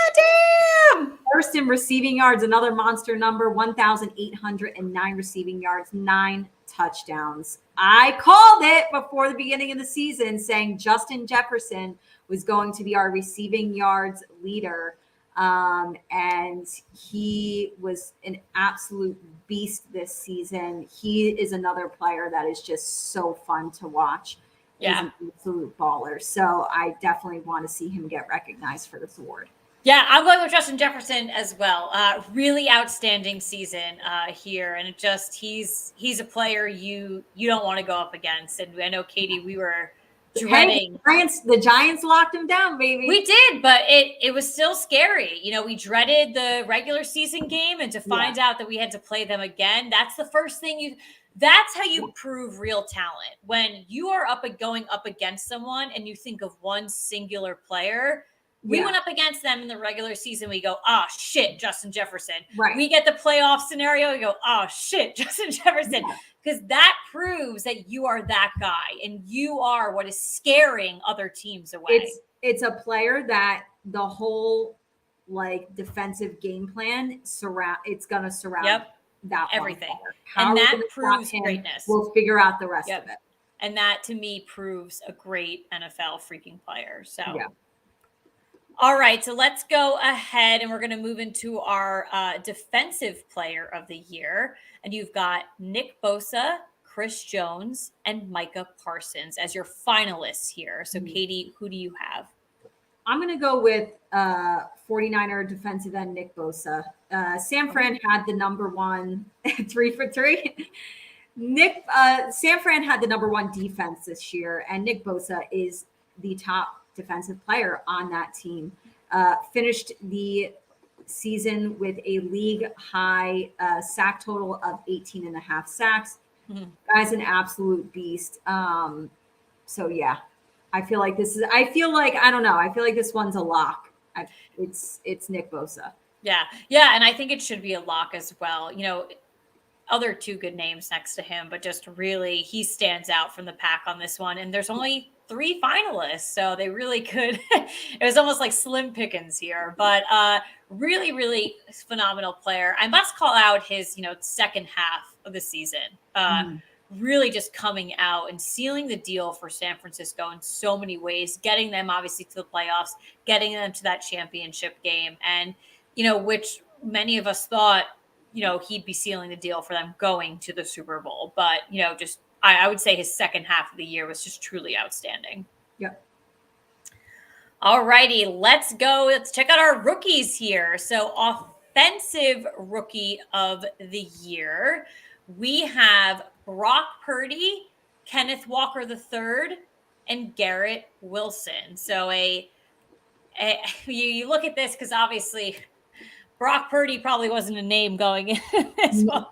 S1: damn!
S2: First in receiving yards, another monster number, 1,809 receiving yards, 9 touchdowns. I called it before the beginning of the season, saying Justin Jefferson was going to be our receiving yards leader. And he was an absolute beast this season. He is another player that is just so fun to watch.
S1: Yeah.
S2: He's an absolute baller. So I definitely want to see him get recognized for this award.
S1: Yeah, I'm going with Justin Jefferson as well. Really outstanding season here, and he's a player you don't want to go up against. And I know, Katie, we were dreading.
S2: The Giants locked him down, baby.
S1: We did, but it was still scary. We dreaded the regular season game, and to find out that we had to play them again, that's the first thing that's how you prove real talent. When you are going up against someone and you think of one singular player. We went up against them in the regular season. We go, oh, shit, Justin Jefferson.
S2: Right.
S1: We get the playoff scenario. We go, oh, shit, Justin Jefferson. Because that proves that you are that guy and you are what is scaring other teams away.
S2: It's a player that the whole defensive game plan it's going to surround that
S1: everything. And that proves greatness.
S2: We'll figure out the rest of it.
S1: And that to me proves a great NFL freaking player. So all right, so let's go ahead and we're going to move into our defensive player of the year. And you've got Nick Bosa, Chris Jones, and Micah Parsons as your finalists here. So, Katie, who do you have?
S2: I'm going to go with 49er defensive end Nick Bosa. San Fran had the number one 3 for 3. San Fran had the number one defense this year, and Nick Bosa is the top defensive player on that team. Finished the season with a league high sack total of 18 and a half sacks. Guy's an absolute beast. So yeah, I feel like I don't know. I feel like this one's a lock. It's Nick Bosa.
S1: Yeah. And I think it should be a lock as well. Other 2 good names next to him, but just really he stands out from the pack on this one. And there's only 3 finalists, so they really could. It was almost like slim pickings here, but really, really phenomenal player. I must call out his, second half of the season. Really just coming out and sealing the deal for San Francisco in so many ways, getting them obviously to the playoffs, getting them to that championship game, and which many of us thought he'd be sealing the deal for them going to the Super Bowl. But, I would say his second half of the year was just truly outstanding.
S2: Yep.
S1: All righty, let's go. Let's check out our rookies here. So offensive rookie of the year, we have Brock Purdy, Kenneth Walker III, and Garrett Wilson. So you look at this because obviously Brock Purdy probably wasn't a name going in this one,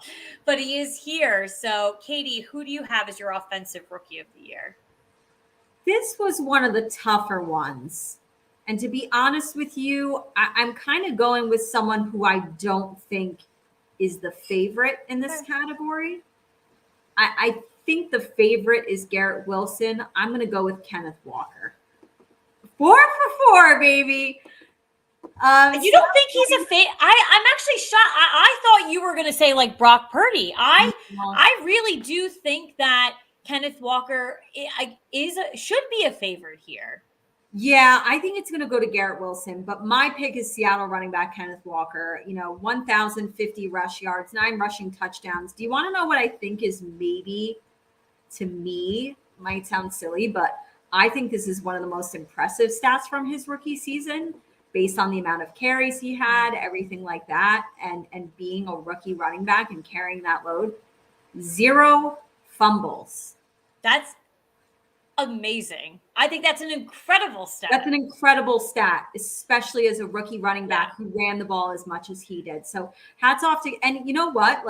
S1: but he is here. So, Katie, who do you have as your offensive rookie of the year?
S2: This was one of the tougher ones. And to be honest with you, I'm kind of going with someone who I don't think is the favorite in this category. I think the favorite is Garrett Wilson. I'm going to go with Kenneth Walker. 4 for 4, baby.
S1: You don't think he's a favorite? I'm actually shocked. I thought you were going to say like Brock Purdy. I really do think that Kenneth Walker should be a favorite here.
S2: Yeah, I think it's going to go to Garrett Wilson, but my pick is Seattle running back Kenneth Walker. 1,050 rush yards, 9 rushing touchdowns. Do you want to know what I think is maybe, to me, might sound silly, but I think this is one of the most impressive stats from his rookie season based on the amount of carries he had, everything like that, and being a rookie running back and carrying that load. 0 fumbles.
S1: That's amazing. I think that's an incredible stat.
S2: That's an incredible stat, especially as a rookie running back who ran the ball as much as he did. So hats off to, and you know what?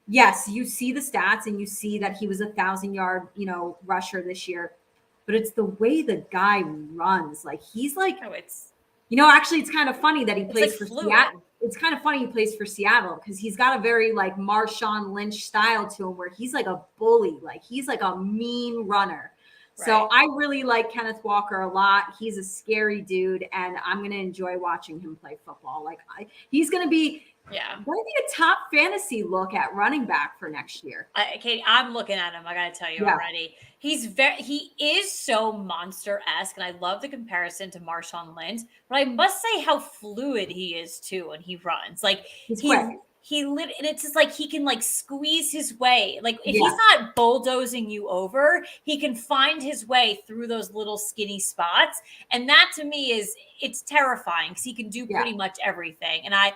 S2: Yes, you see the stats and you see that he was 1,000-yard, rusher this year, but it's the way the guy runs. He's Actually, it's kind of funny that he plays for
S1: fluid.
S2: Seattle. It's kind of funny he plays for Seattle because he's got a very like Marshawn Lynch style to him where he's like a bully, like he's like a mean runner. So I really like Kenneth Walker a lot. He's a scary dude, and I'm going to enjoy watching him play football. Like he's going to be a top fantasy look at running back for next year.
S1: Katie, I'm looking at him. I got to tell you already. He is so monster-esque, and I love the comparison to Marshawn Lynch. But I must say how fluid he is too when he runs. Like
S2: he's quick.
S1: And it's just like he can like squeeze his way. Like if he's not bulldozing you over, he can find his way through those little skinny spots. And that to me it's terrifying because he can do pretty much everything. And I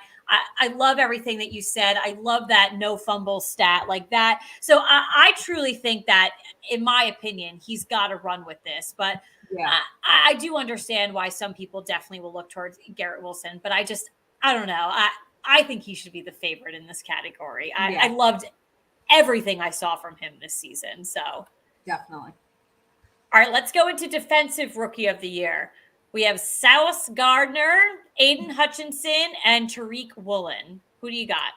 S1: love everything that you said. I love that no fumble stat like that. So I truly think that, in my opinion, he's got to run with this. But I do understand why some people definitely will look towards Garrett Wilson. But I don't know. I think he should be the favorite in this category. I loved everything I saw from him this season. So
S2: definitely.
S1: All right, let's go into Defensive Rookie of the Year. We have Sauce Gardner, Aiden Hutchinson, and Tariq Woolen. Who do you got?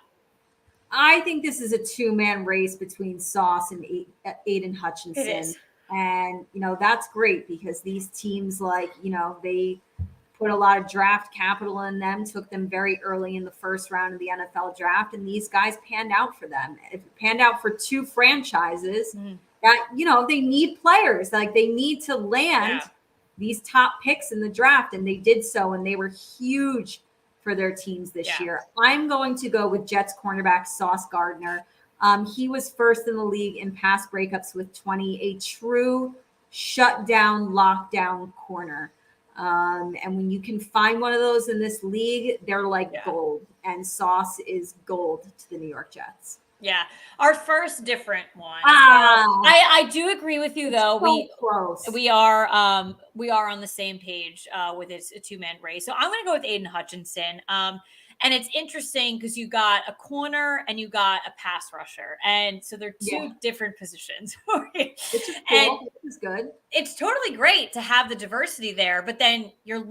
S2: I think this is a two-man race between Sauce and Aiden Hutchinson.
S1: It is.
S2: And, that's great because these teams, they put a lot of draft capital in them, took them very early in the first round of the NFL draft, and these guys panned out for them. It panned out for two franchises that, they need players. Like, they need to land these top picks in the draft, and they did so, and they were huge for their teams this year. I'm going to go with Jets cornerback Sauce Gardner. He was first in the league in pass breakups with 20, a true shutdown, lockdown corner. And when you can find one of those in this league, they're like gold. And Sauce is gold to the New York Jets.
S1: Yeah, our first different one. I do agree with you though. We are on the same page with it's a two-man race. So I'm going to go with Aiden Hutchinson. And it's interesting because you got a corner and you got a pass rusher, and so they're two different positions.
S2: Which is cool. This is good.
S1: It's totally great to have the diversity there, but then you're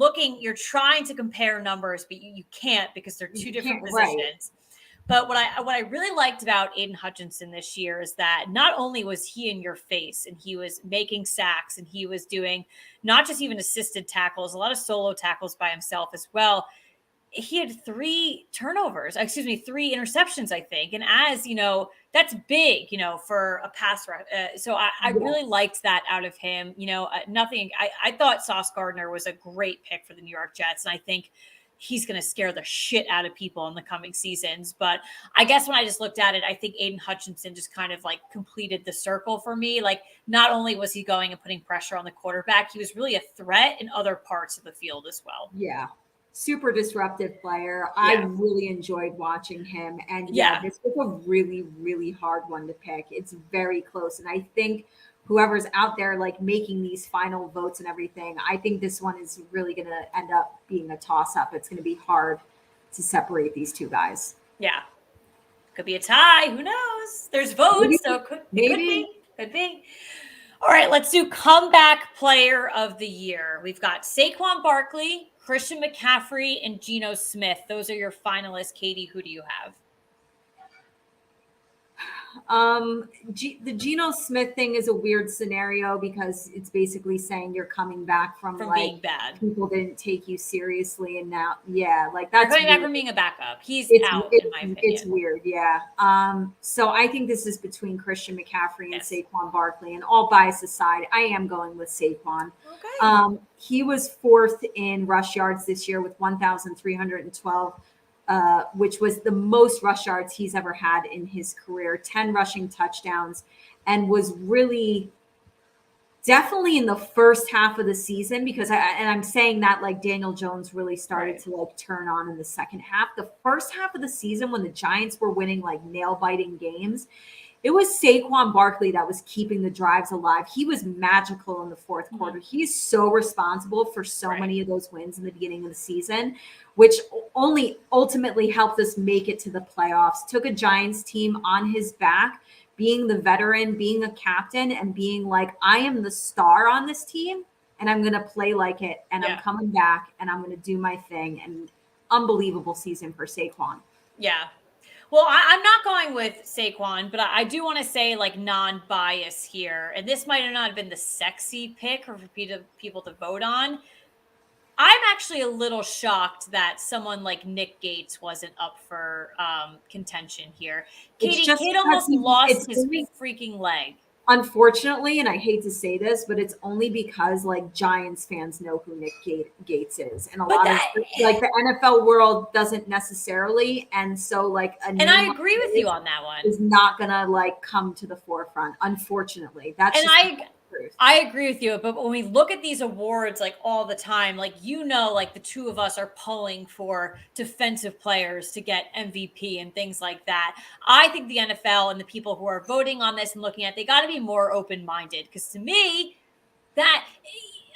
S1: trying to compare numbers, but you can't because they're two different positions. Right. But what I really liked about Aiden Hutchinson this year is that not only was he in your face and he was making sacks and he was doing not just even assisted tackles, a lot of solo tackles by himself as well. He had 3 interceptions, I think. And as that's big, for a pass rush. So I really liked that out of him. I thought Sauce Gardner was a great pick for the New York Jets. And I think he's going to scare the shit out of people in the coming seasons. But I guess when I just looked at it, I think Aiden Hutchinson just kind of like completed the circle for me. Like, not only was he going and putting pressure on the quarterback, he was really a threat in other parts of the field as well.
S2: Yeah. Super disruptive player. I really enjoyed watching him. And this was a really, really hard one to pick. It's very close. And I think whoever's out there like making these final votes and everything, I think this one is really going to end up being a toss-up. It's going to be hard to separate these two guys.
S1: Yeah. Could be a tie. Who knows? There's votes, so could be. All right, let's do comeback player of the year. We've got Saquon Barkley, Christian McCaffrey, and Geno Smith. Those are your finalists. Katie, who do you have?
S2: The Geno Smith thing is a weird scenario because it's basically saying you're coming back from like
S1: being bad.
S2: People didn't take you seriously, and now like that's
S1: coming back from being a backup. He's out in my opinion.
S2: It's weird, So I think this is between Christian McCaffrey and Saquon Barkley. And all bias aside, I am going with Saquon. Okay. He was 4th in rush yards this year with 1,312. Which was the most rush yards he's ever had in his career, 10 rushing touchdowns, and was really definitely in the first half of the season because I'm saying that like Daniel Jones really started to like turn on in the second half. The first half of the season when the Giants were winning like nail-biting games, it was Saquon Barkley that was keeping the drives alive. He was magical in the fourth quarter. He's so responsible for so many of those wins in the beginning of the season, which only ultimately helped us make it to the playoffs. Took a Giants team on his back, being the veteran, being a captain, and being like, I am the star on this team. and I'm going to play like it, and I'm coming back, and I'm going to do my thing. And unbelievable season for Saquon.
S1: Yeah. Well, I'm not going with Saquon, but I do want to say, like, non-bias here. And this might have not been the sexy pick or for people to vote on. I'm actually a little shocked that someone like Nick Gates wasn't up for contention here. Katie, kid almost lost his freaking leg.
S2: Unfortunately, and I hate to say this, but it's only because like Giants fans know who Nick Gates is, and a lot of like the NFL world doesn't necessarily, and so like
S1: and I agree with you on that one
S2: is not gonna like come to the forefront. Unfortunately, that's
S1: and I agree with you, but when we look at these awards like all the time, like, like the two of us are pulling for defensive players to get MVP and things like that. I think the NFL and the people who are voting on this and looking at, they got to be more open-minded, because to me, that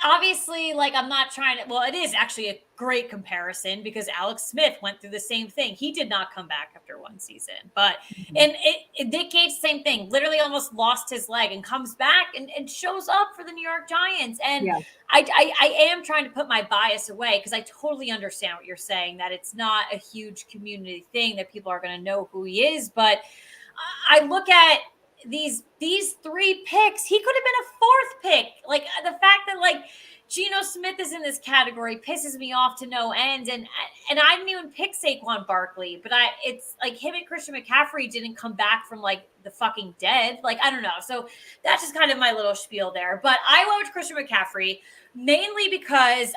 S1: obviously, like, I'm not trying to, well, it is actually a great comparison because Alex Smith went through the same thing. He did not come back after one season, but and Nick Gates, same thing, literally almost lost his leg and comes back and shows up for the New York Giants. And I am trying to put my bias away, because I totally understand what you're saying, that it's not a huge community thing that people are going to know who he is. But I look at these three picks, he could have been a fourth pick. Like, the fact that like Geno Smith is in this category pisses me off to no end. And I didn't even pick Saquon Barkley, but it's like him and Christian McCaffrey didn't come back from like the fucking dead. Like, I don't know. So that's just kind of my little spiel there. But I loved Christian McCaffrey mainly because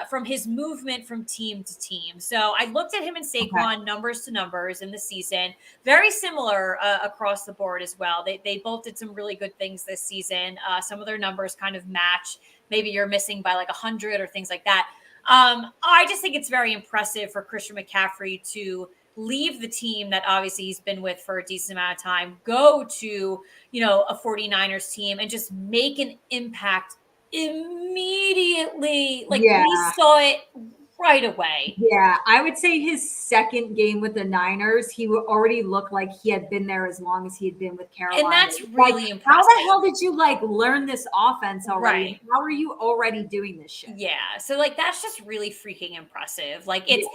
S1: from his movement from team to team. So I looked at him and Saquon numbers to numbers in the season, very similar across the board as well. They both did some really good things this season. Some of their numbers kind of match. Maybe you're missing by like 100 or things like that. I just think it's very impressive for Christian McCaffrey to leave the team that obviously he's been with for a decent amount of time, go to, a 49ers team and just make an impact immediately. Like, we saw it right away.
S2: Yeah, I would say his second game with the Niners, he already looked like he had been there as long as he had been with Carolina.
S1: And that's really impressive.
S2: How the hell did you like learn this offense already?
S1: Right.
S2: How are you already doing this shit?
S1: Yeah. So like, that's just really freaking impressive. Like, it's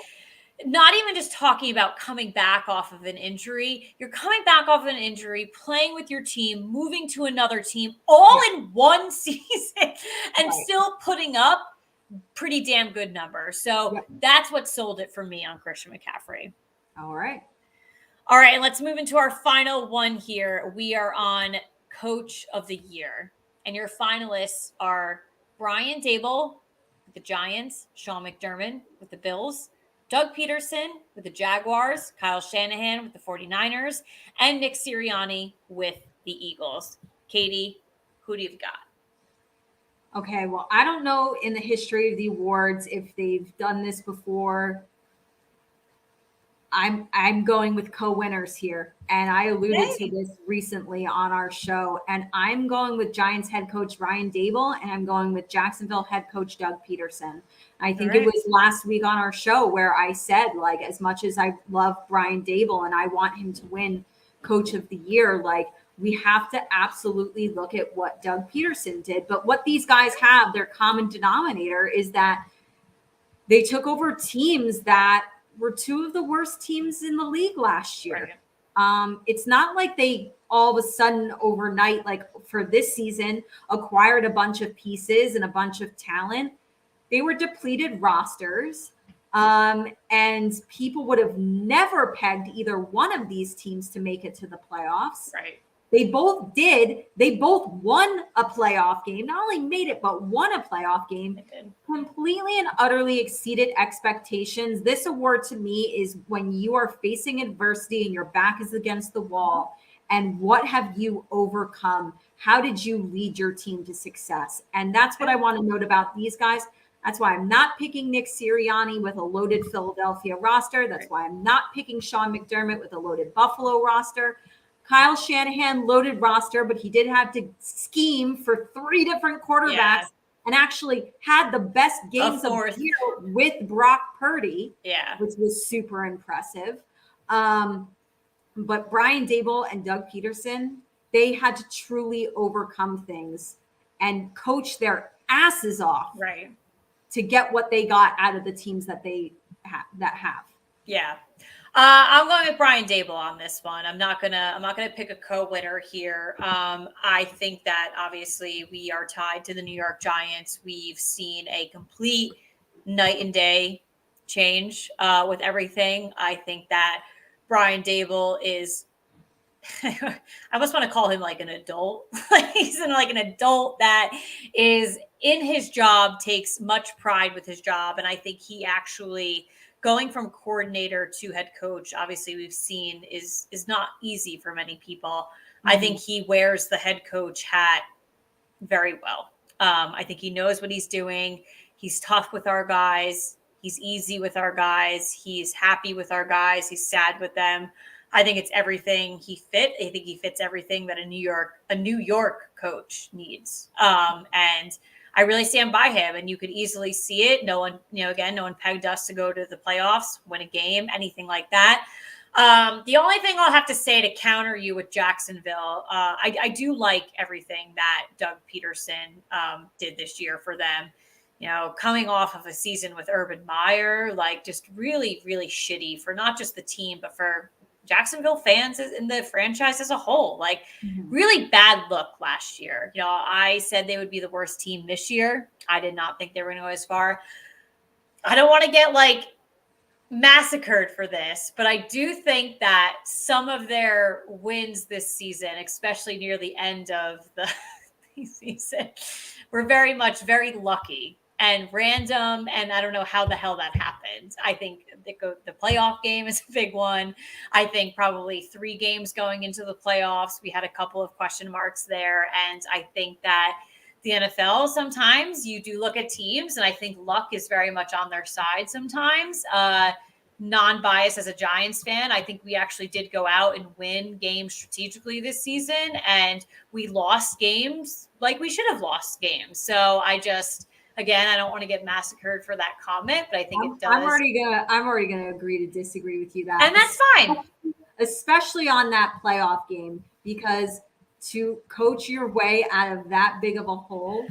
S1: not even just talking about coming back off of an injury. You're coming back off of an injury, playing with your team, moving to another team, all in one season, and still putting up pretty damn good numbers. So that's what sold it for me on Christian McCaffrey.
S2: All right.
S1: And let's move into our final one here. We are on Coach of the Year. And your finalists are Brian Daboll with the Giants, Sean McDermott with the Bills, Doug Peterson with the Jaguars, Kyle Shanahan with the 49ers, and Nick Sirianni with the Eagles. Katie, who do you got?
S2: Okay, well, I don't know in the history of the awards if they've done this before. I'm going with co-winners here, and I alluded to this recently on our show, and I'm going with Giants head coach Brian Daboll, and I'm going with Jacksonville head coach Doug Peterson. I think it was last week on our show where I said, like, as much as I love Brian Daboll and I want him to win Coach of the Year, like, we have to absolutely look at what Doug Peterson did. But what these guys have, their common denominator, is that they took over teams that were two of the worst teams in the league last year. It's not like they all of a sudden overnight, like for this season, acquired a bunch of pieces and a bunch of talent. They were depleted rosters. And people would have never pegged either one of these teams to make it to the playoffs.
S1: Right.
S2: They both did. They both won a playoff game. Not only made it, but won a playoff game. Completely and utterly exceeded expectations. This award to me is when you are facing adversity and your back is against the wall. And what have you overcome? How did you lead your team to success? And that's what I want to note about these guys. That's why I'm not picking Nick Sirianni with a loaded Philadelphia roster. That's why I'm not picking Sean McDermott with a loaded Buffalo roster. Kyle Shanahan, loaded roster, but he did have to scheme for 3 different quarterbacks and actually had the best games of the year with Brock Purdy, which was super impressive. But Brian Daboll and Doug Peterson, they had to truly overcome things and coach their asses off
S1: Right.
S2: to get what they got out of the teams that they have.
S1: Yeah. I'm going with Brian Dable on this one. I'm not gonna pick a co-winner here. I think that obviously we are tied to the New York Giants. We've seen a complete night and day change with everything. I think that Brian Dable is I almost want to call him like an adult. He's like an adult that is in his job, takes much pride with his job. And I think he actually going from coordinator to head coach, obviously we've seen is not easy for many people. Mm-hmm. I think he wears the head coach hat very well. I think he knows what he's doing. He's tough with our guys. He's easy with our guys. He's happy with our guys. He's sad with them. I think it's everything I think he fits everything that a New York coach needs. And I really stand by him, and you could easily see it. No one pegged us to go to the playoffs, win a game, anything like that. The only thing I'll have to say to counter you with Jacksonville, I do like everything that Doug Peterson did this year for them. Coming off of a season with Urban Meyer, like just really, really shitty for not just the team, but for Jacksonville fans and the franchise as a whole. Like really bad look last year. I said they would be the worst team this year. I did not think they were going to go as far. I don't want to get like massacred for this, but I do think that some of their wins this season, especially near the end of the season, were very lucky and random, and I don't know how the hell that happened. I think the playoff game is a big one. I think probably 3 games going into the playoffs, we had a couple of question marks there, and I think that the NFL, sometimes you do look at teams, and I think luck is very much on their side sometimes. Non-biased as a Giants fan, I think we actually did go out and win games strategically this season, and we lost games like we should have lost games. So I don't want to get massacred for that comment, but I think it does.
S2: I'm already gonna agree to disagree with you that,
S1: and that's fine,
S2: especially on that playoff game, because to coach your way out of that big of a hole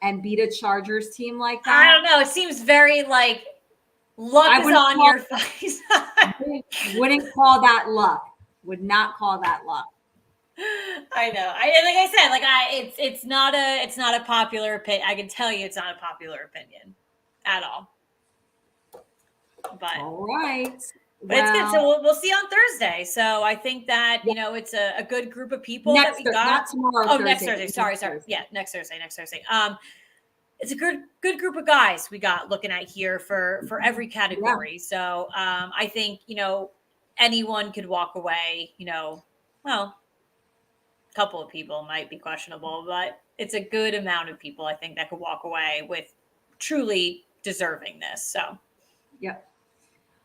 S2: and beat a Chargers team like that,
S1: I don't know. It seems very like luck is on your face.
S2: Wouldn't call that luck. Would not call that luck.
S1: I know. Like I said, it's not a popular opinion. I can tell you, it's not a popular opinion at all. But
S2: all right.
S1: But it's good. So we'll see on Thursday. So I think that, it's a good group of people that we got.
S2: Not tomorrow.
S1: Oh, next Thursday. Sorry. Yeah, next Thursday. It's a good group of guys we got looking at here for every category. Yeah. So I think, anyone could walk away, well, a couple of people might be questionable, but it's a good amount of people, I think, that could walk away with truly deserving this. So,
S2: yep.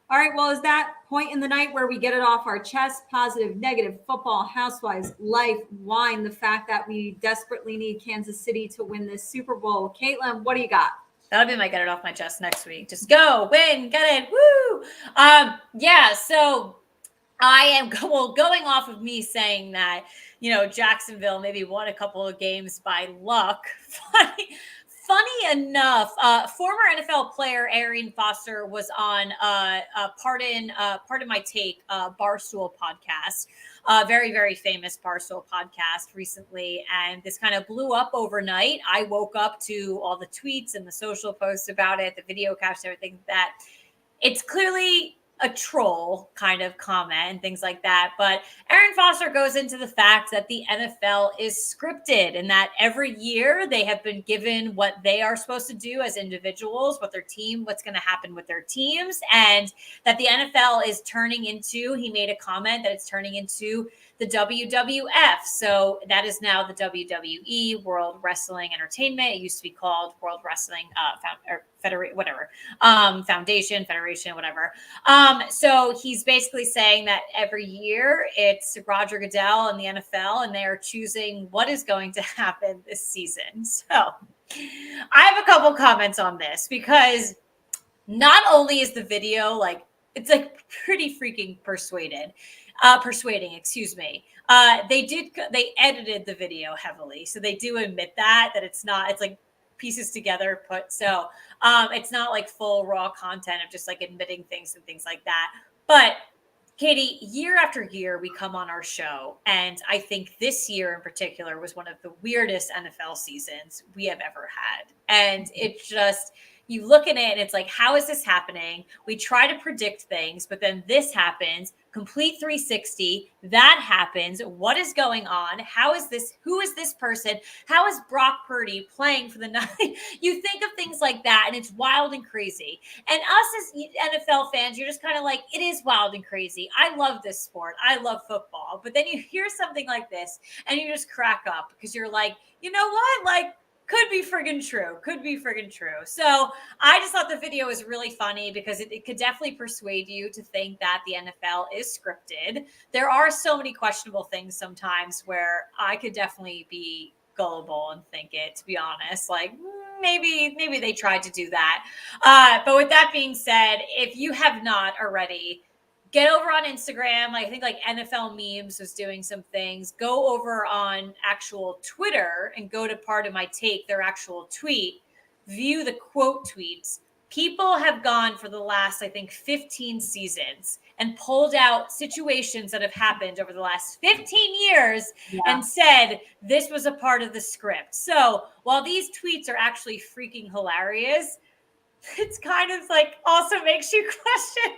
S2: All right. Well, is that point in the night where we get it off our chest? Positive, negative, football, housewives, life, wine, the fact that we desperately need Kansas City to win this Super Bowl. Caitlin, what do you got?
S1: That'll be my get it off my chest next week. Just go, win, get it, woo. Yeah. So I am going off of me saying that, Jacksonville maybe won a couple of games by luck. Funny enough, former NFL player Arian Foster was on Pardon My Take Barstool podcast, very, very famous Barstool podcast recently. And this kind of blew up overnight. I woke up to all the tweets and the social posts about it, the video cast, everything that it's clearly a troll kind of comment and things like that. But Arian Foster goes into the fact that the NFL is scripted and that every year they have been given what they are supposed to do as individuals, what's going to happen with their teams, and that the NFL is turning into, he made a comment that it's turning into the WWF. So that is now the WWE, World Wrestling Entertainment. It used to be called World Wrestling Foundation, Federation, whatever. So he's basically saying that every year it's Roger Goodell and the NFL, and they are choosing what is going to happen this season. So I have a couple comments on this, because not only is the video it's pretty freaking persuading, they edited the video heavily. So they do admit that it's pieces together put. So it's not like full raw content of just like admitting things and things like that. But Katie, year after year, we come on our show, and I think this year in particular was one of the weirdest NFL seasons we have ever had. And it's just, you look at it and it's like, how is this happening? We try to predict things, but then this happens, complete 360. That happens. What is going on? How is this? Who is this person? How is Brock Purdy playing for the night? You think of things like that, and it's wild and crazy. And us as NFL fans, you're just kind of like, it is wild and crazy. I love this sport. I love football. But then you hear something like this and you just crack up because you're like, you know what? Like, could be friggin' true. Could be friggin' true. So I just thought the video was really funny because it could definitely persuade you to think that the NFL is scripted. There are so many questionable things sometimes where I could definitely be gullible and think it, to be honest. Like, maybe they tried to do that. But with that being said, if you have not already, get over on Instagram. I think like NFL Memes was doing some things. Go over on actual Twitter and go to Part of My Take, their actual tweet. View the quote tweets. People have gone for the last, I think, 15 seasons and pulled out situations that have happened over the last 15 years and said this was a part of the script. So while these tweets are actually freaking hilarious, it's kind of like also makes you question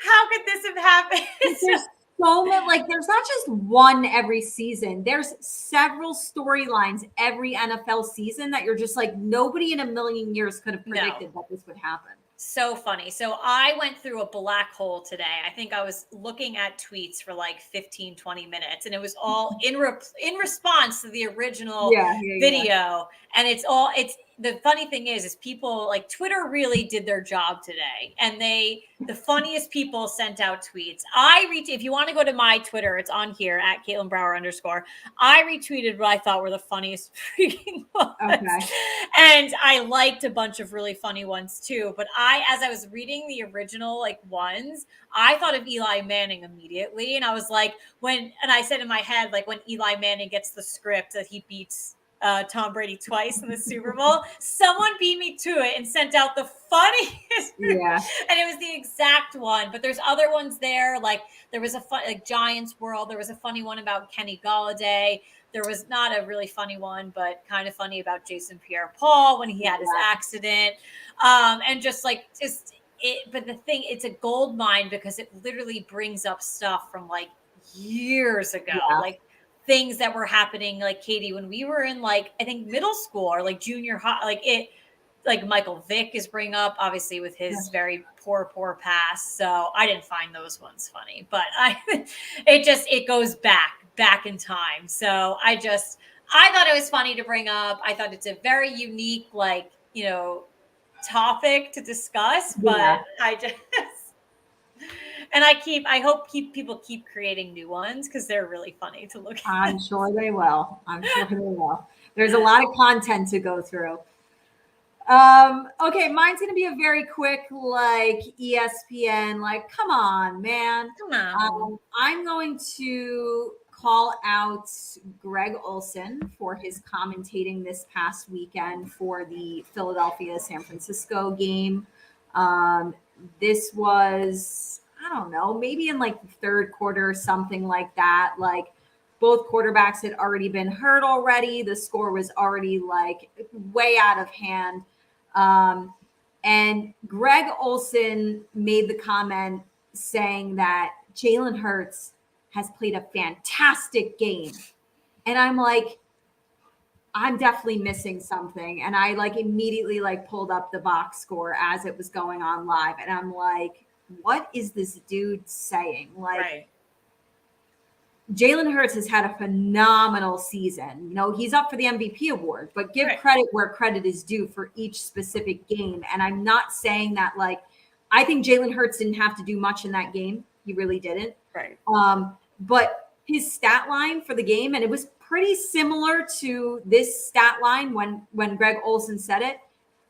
S1: how could this have happened?
S2: There's so many, like there's not just one every season. There's several storylines every NFL season that you're just like, nobody in a million years could have predicted that this would happen.
S1: So funny. So I went through a black hole today. I think I was looking at tweets for like 15, 20 minutes, and it was all in response to the original video. And it's the funny thing is people like Twitter really did their job today. And the funniest people sent out tweets. If you want to go to my Twitter, it's on here at Caitlin Brower _. I retweeted what I thought were the funniest freaking ones. Okay. And I liked a bunch of really funny ones too. But as I was reading the original like ones, I thought of Eli Manning immediately. And I was like, and I said in my head, like when Eli Manning gets the script that he beats Tom Brady twice in the Super Bowl, someone beat me to it and sent out the funniest. Yeah. And it was the exact one. But there's other ones there. Like there was like Giants World. There was a funny one about Kenny Galladay. There was not a really funny one, but kind of funny about Jason Pierre-Paul when he had his accident. And just like, but the thing, it's a gold mine because it literally brings up stuff from like years ago. Like things that were happening, like Katie, when we were in like, I think middle school or like junior high, like Michael Vick is bringing up, obviously with his very poor pass. So I didn't find those ones funny, but it goes back in time. So I thought it was funny to bring up. I thought it's a very unique, like, topic to discuss, but I hope people keep creating new ones because they're really funny to look at.
S2: I'm sure they will. There's a lot of content to go through. Okay, mine's gonna be a very quick, like ESPN, like, come on, man.
S1: Come on.
S2: I'm going to call out Greg Olson for his commentating this past weekend for the Philadelphia-San Francisco game. This was, I don't know, maybe in like the third quarter or something like that. Like both quarterbacks had already been hurt already. The score was already like way out of hand. And Greg Olson made the comment saying that Jalen Hurts has played a fantastic game. And I'm like, I'm definitely missing something. And I like immediately like pulled up the box score as it was going on live. And I'm like, what is this dude saying? Like, Jalen Hurts has had a phenomenal season. He's up for the MVP award, but give credit where credit is due for each specific game. And I'm not saying that, like, I think Jalen Hurts didn't have to do much in that game. He really didn't.
S1: Right.
S2: But his stat line for the game, and it was pretty similar to this stat line when Greg Olson said it,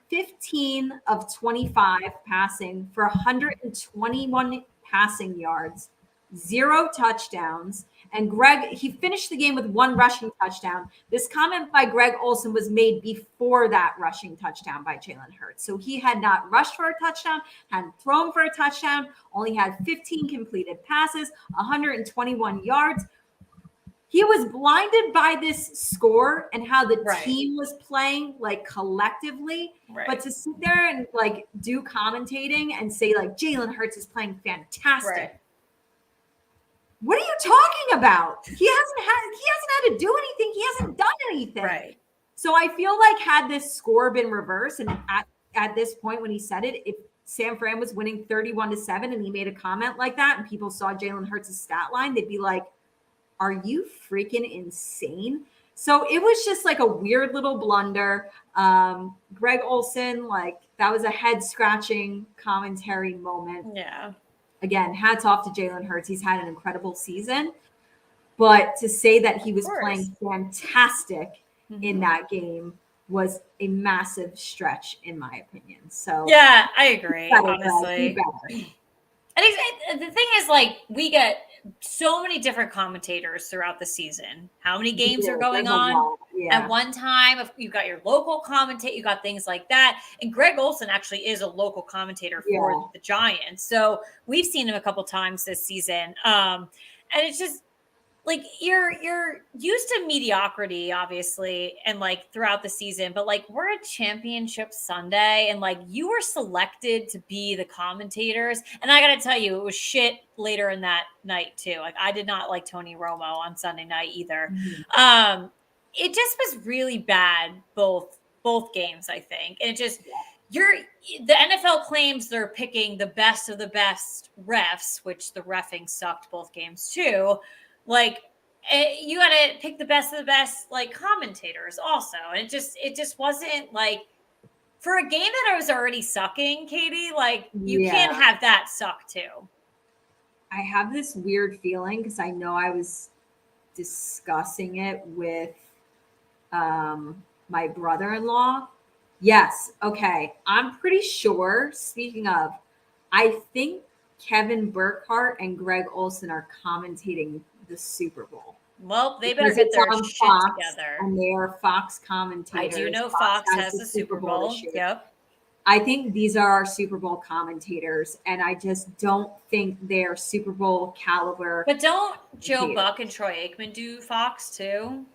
S2: 15 of 25 passing for 121 passing yards, 0 touchdowns, And he finished the game with 1 rushing touchdown. This comment by Greg Olsen was made before that rushing touchdown by Jalen Hurts. So he had not rushed for a touchdown, hadn't thrown for a touchdown, only had 15 completed passes, 121 yards. He was blinded by this score and how the team was playing, like, collectively.
S1: Right.
S2: But to sit there and, like, do commentating and say, like, Jalen Hurts is playing fantastic.
S1: Right.
S2: What are you talking about? He hasn't had to do anything. He hasn't done anything.
S1: Right.
S2: So I feel like had this score been reversed, and at this point when he said it, if San Fran was winning 31-7 and he made a comment like that and people saw Jalen Hurts' stat line, they'd be like, are you freaking insane? So it was just like a weird little blunder. Greg Olsen, like, that was a head scratching commentary moment.
S1: Yeah.
S2: Again, hats off to Jalen Hurts. He's had an incredible season. But to say that he was playing fantastic in that game was a massive stretch, in my opinion. So
S1: yeah, I agree, honestly. And the thing is, like, we get so many different commentators throughout the season. How many games are going on at one time? You've got your local commentator, you got things like that. And Greg Olsen actually is a local commentator for the Giants. So we've seen him a couple times this season. And it's just, like, you're used to mediocrity, obviously, and, like, throughout the season, but, like, we're a championship Sunday, and, like, you were selected to be the commentators, and I gotta tell you, it was shit later in that night too. Like, I did not like Tony Romo on Sunday night either. It just was really bad both games, I think, and it just the NFL claims they're picking the best of the best refs, which the reffing sucked both games too. Like, you got to pick the best of the best, like, commentators also. And it just wasn't, like, for a game that I was already sucking, Katie, like, you can't have that suck too.
S2: I have this weird feeling because I know I was discussing it with my brother-in-law. Yes. Okay. I'm pretty sure, speaking of, I think Kevin Burkhardt and Greg Olsen are commentating the Super Bowl.
S1: Well, they better get their shit
S2: Fox,
S1: together.
S2: And they are Fox commentators.
S1: I do know Fox has the Super Bowl. Yep.
S2: I think these are our Super Bowl commentators, and I just don't think they're Super Bowl caliber.
S1: But don't Joe Buck and Troy Aikman do Fox too?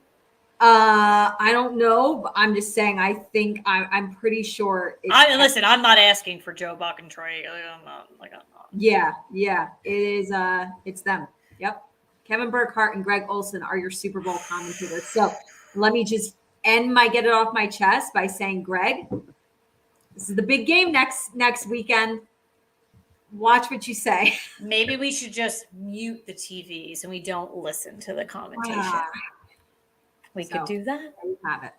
S2: I don't know, but I'm just saying. I think I'm pretty sure.
S1: Listen, I'm not asking for Joe Buck and Troy. I'm not.
S2: Yeah, it is. It's them. Yep. Kevin Burkhardt and Greg Olsen are your Super Bowl commentators. So let me just get it off my chest by saying, Greg, this is the big game next weekend. Watch what you say.
S1: Maybe we should just mute the TVs and we don't listen to the commentation. We could do that.
S2: There you have it.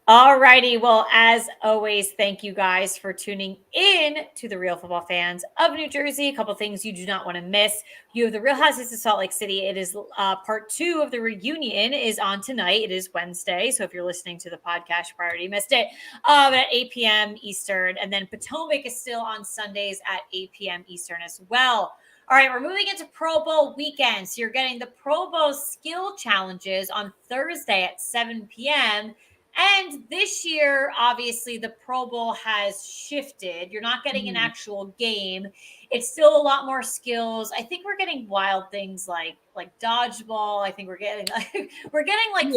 S1: All righty. Well, as always, thank you guys for tuning in to the Real Football Fans of New Jersey. A couple things you do not want to miss. You have the Real Housewives of Salt Lake City. It is part 2 of the reunion is on tonight. It is Wednesday. So if you're listening to the podcast, you already missed it. At 8 p.m. Eastern. And then Potomac is still on Sundays at 8 p.m. Eastern as well. All right, we're moving into Pro Bowl weekend. So you're getting the Pro Bowl skill challenges on Thursday at 7 p.m. And this year, obviously, the Pro Bowl has shifted. You're not getting an actual game. It's still a lot more skills. I think we're getting wild things like dodgeball. I think we're getting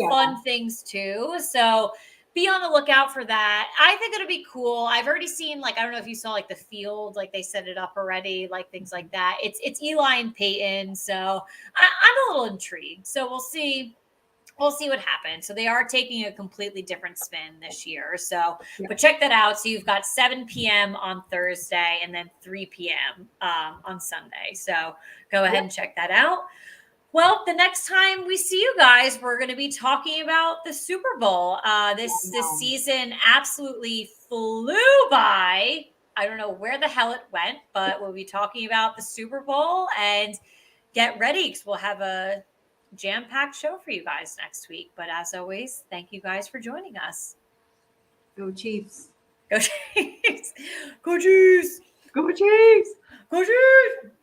S1: fun things too. So be on the lookout for that. I think it'll be cool. I've already seen, I don't know if you saw the field, they set it up already, things like that. It's Eli and Peyton. So I'm a little intrigued. So we'll see. We'll see what happens. So they are taking a completely different spin this year. So, but check that out. So you've got 7 p.m. on Thursday and then 3 p.m. On Sunday. So go ahead and check that out. Well, the next time we see you guys, we're going to be talking about the Super Bowl. This season absolutely flew by. I don't know where the hell it went, but we'll be talking about the Super Bowl and get ready because we'll have a jam-packed show for you guys next week. But as always, thank you guys for joining us.
S2: Go Chiefs.
S1: Go Chiefs. Go Chiefs.
S2: Go Chiefs.
S1: Go Chiefs.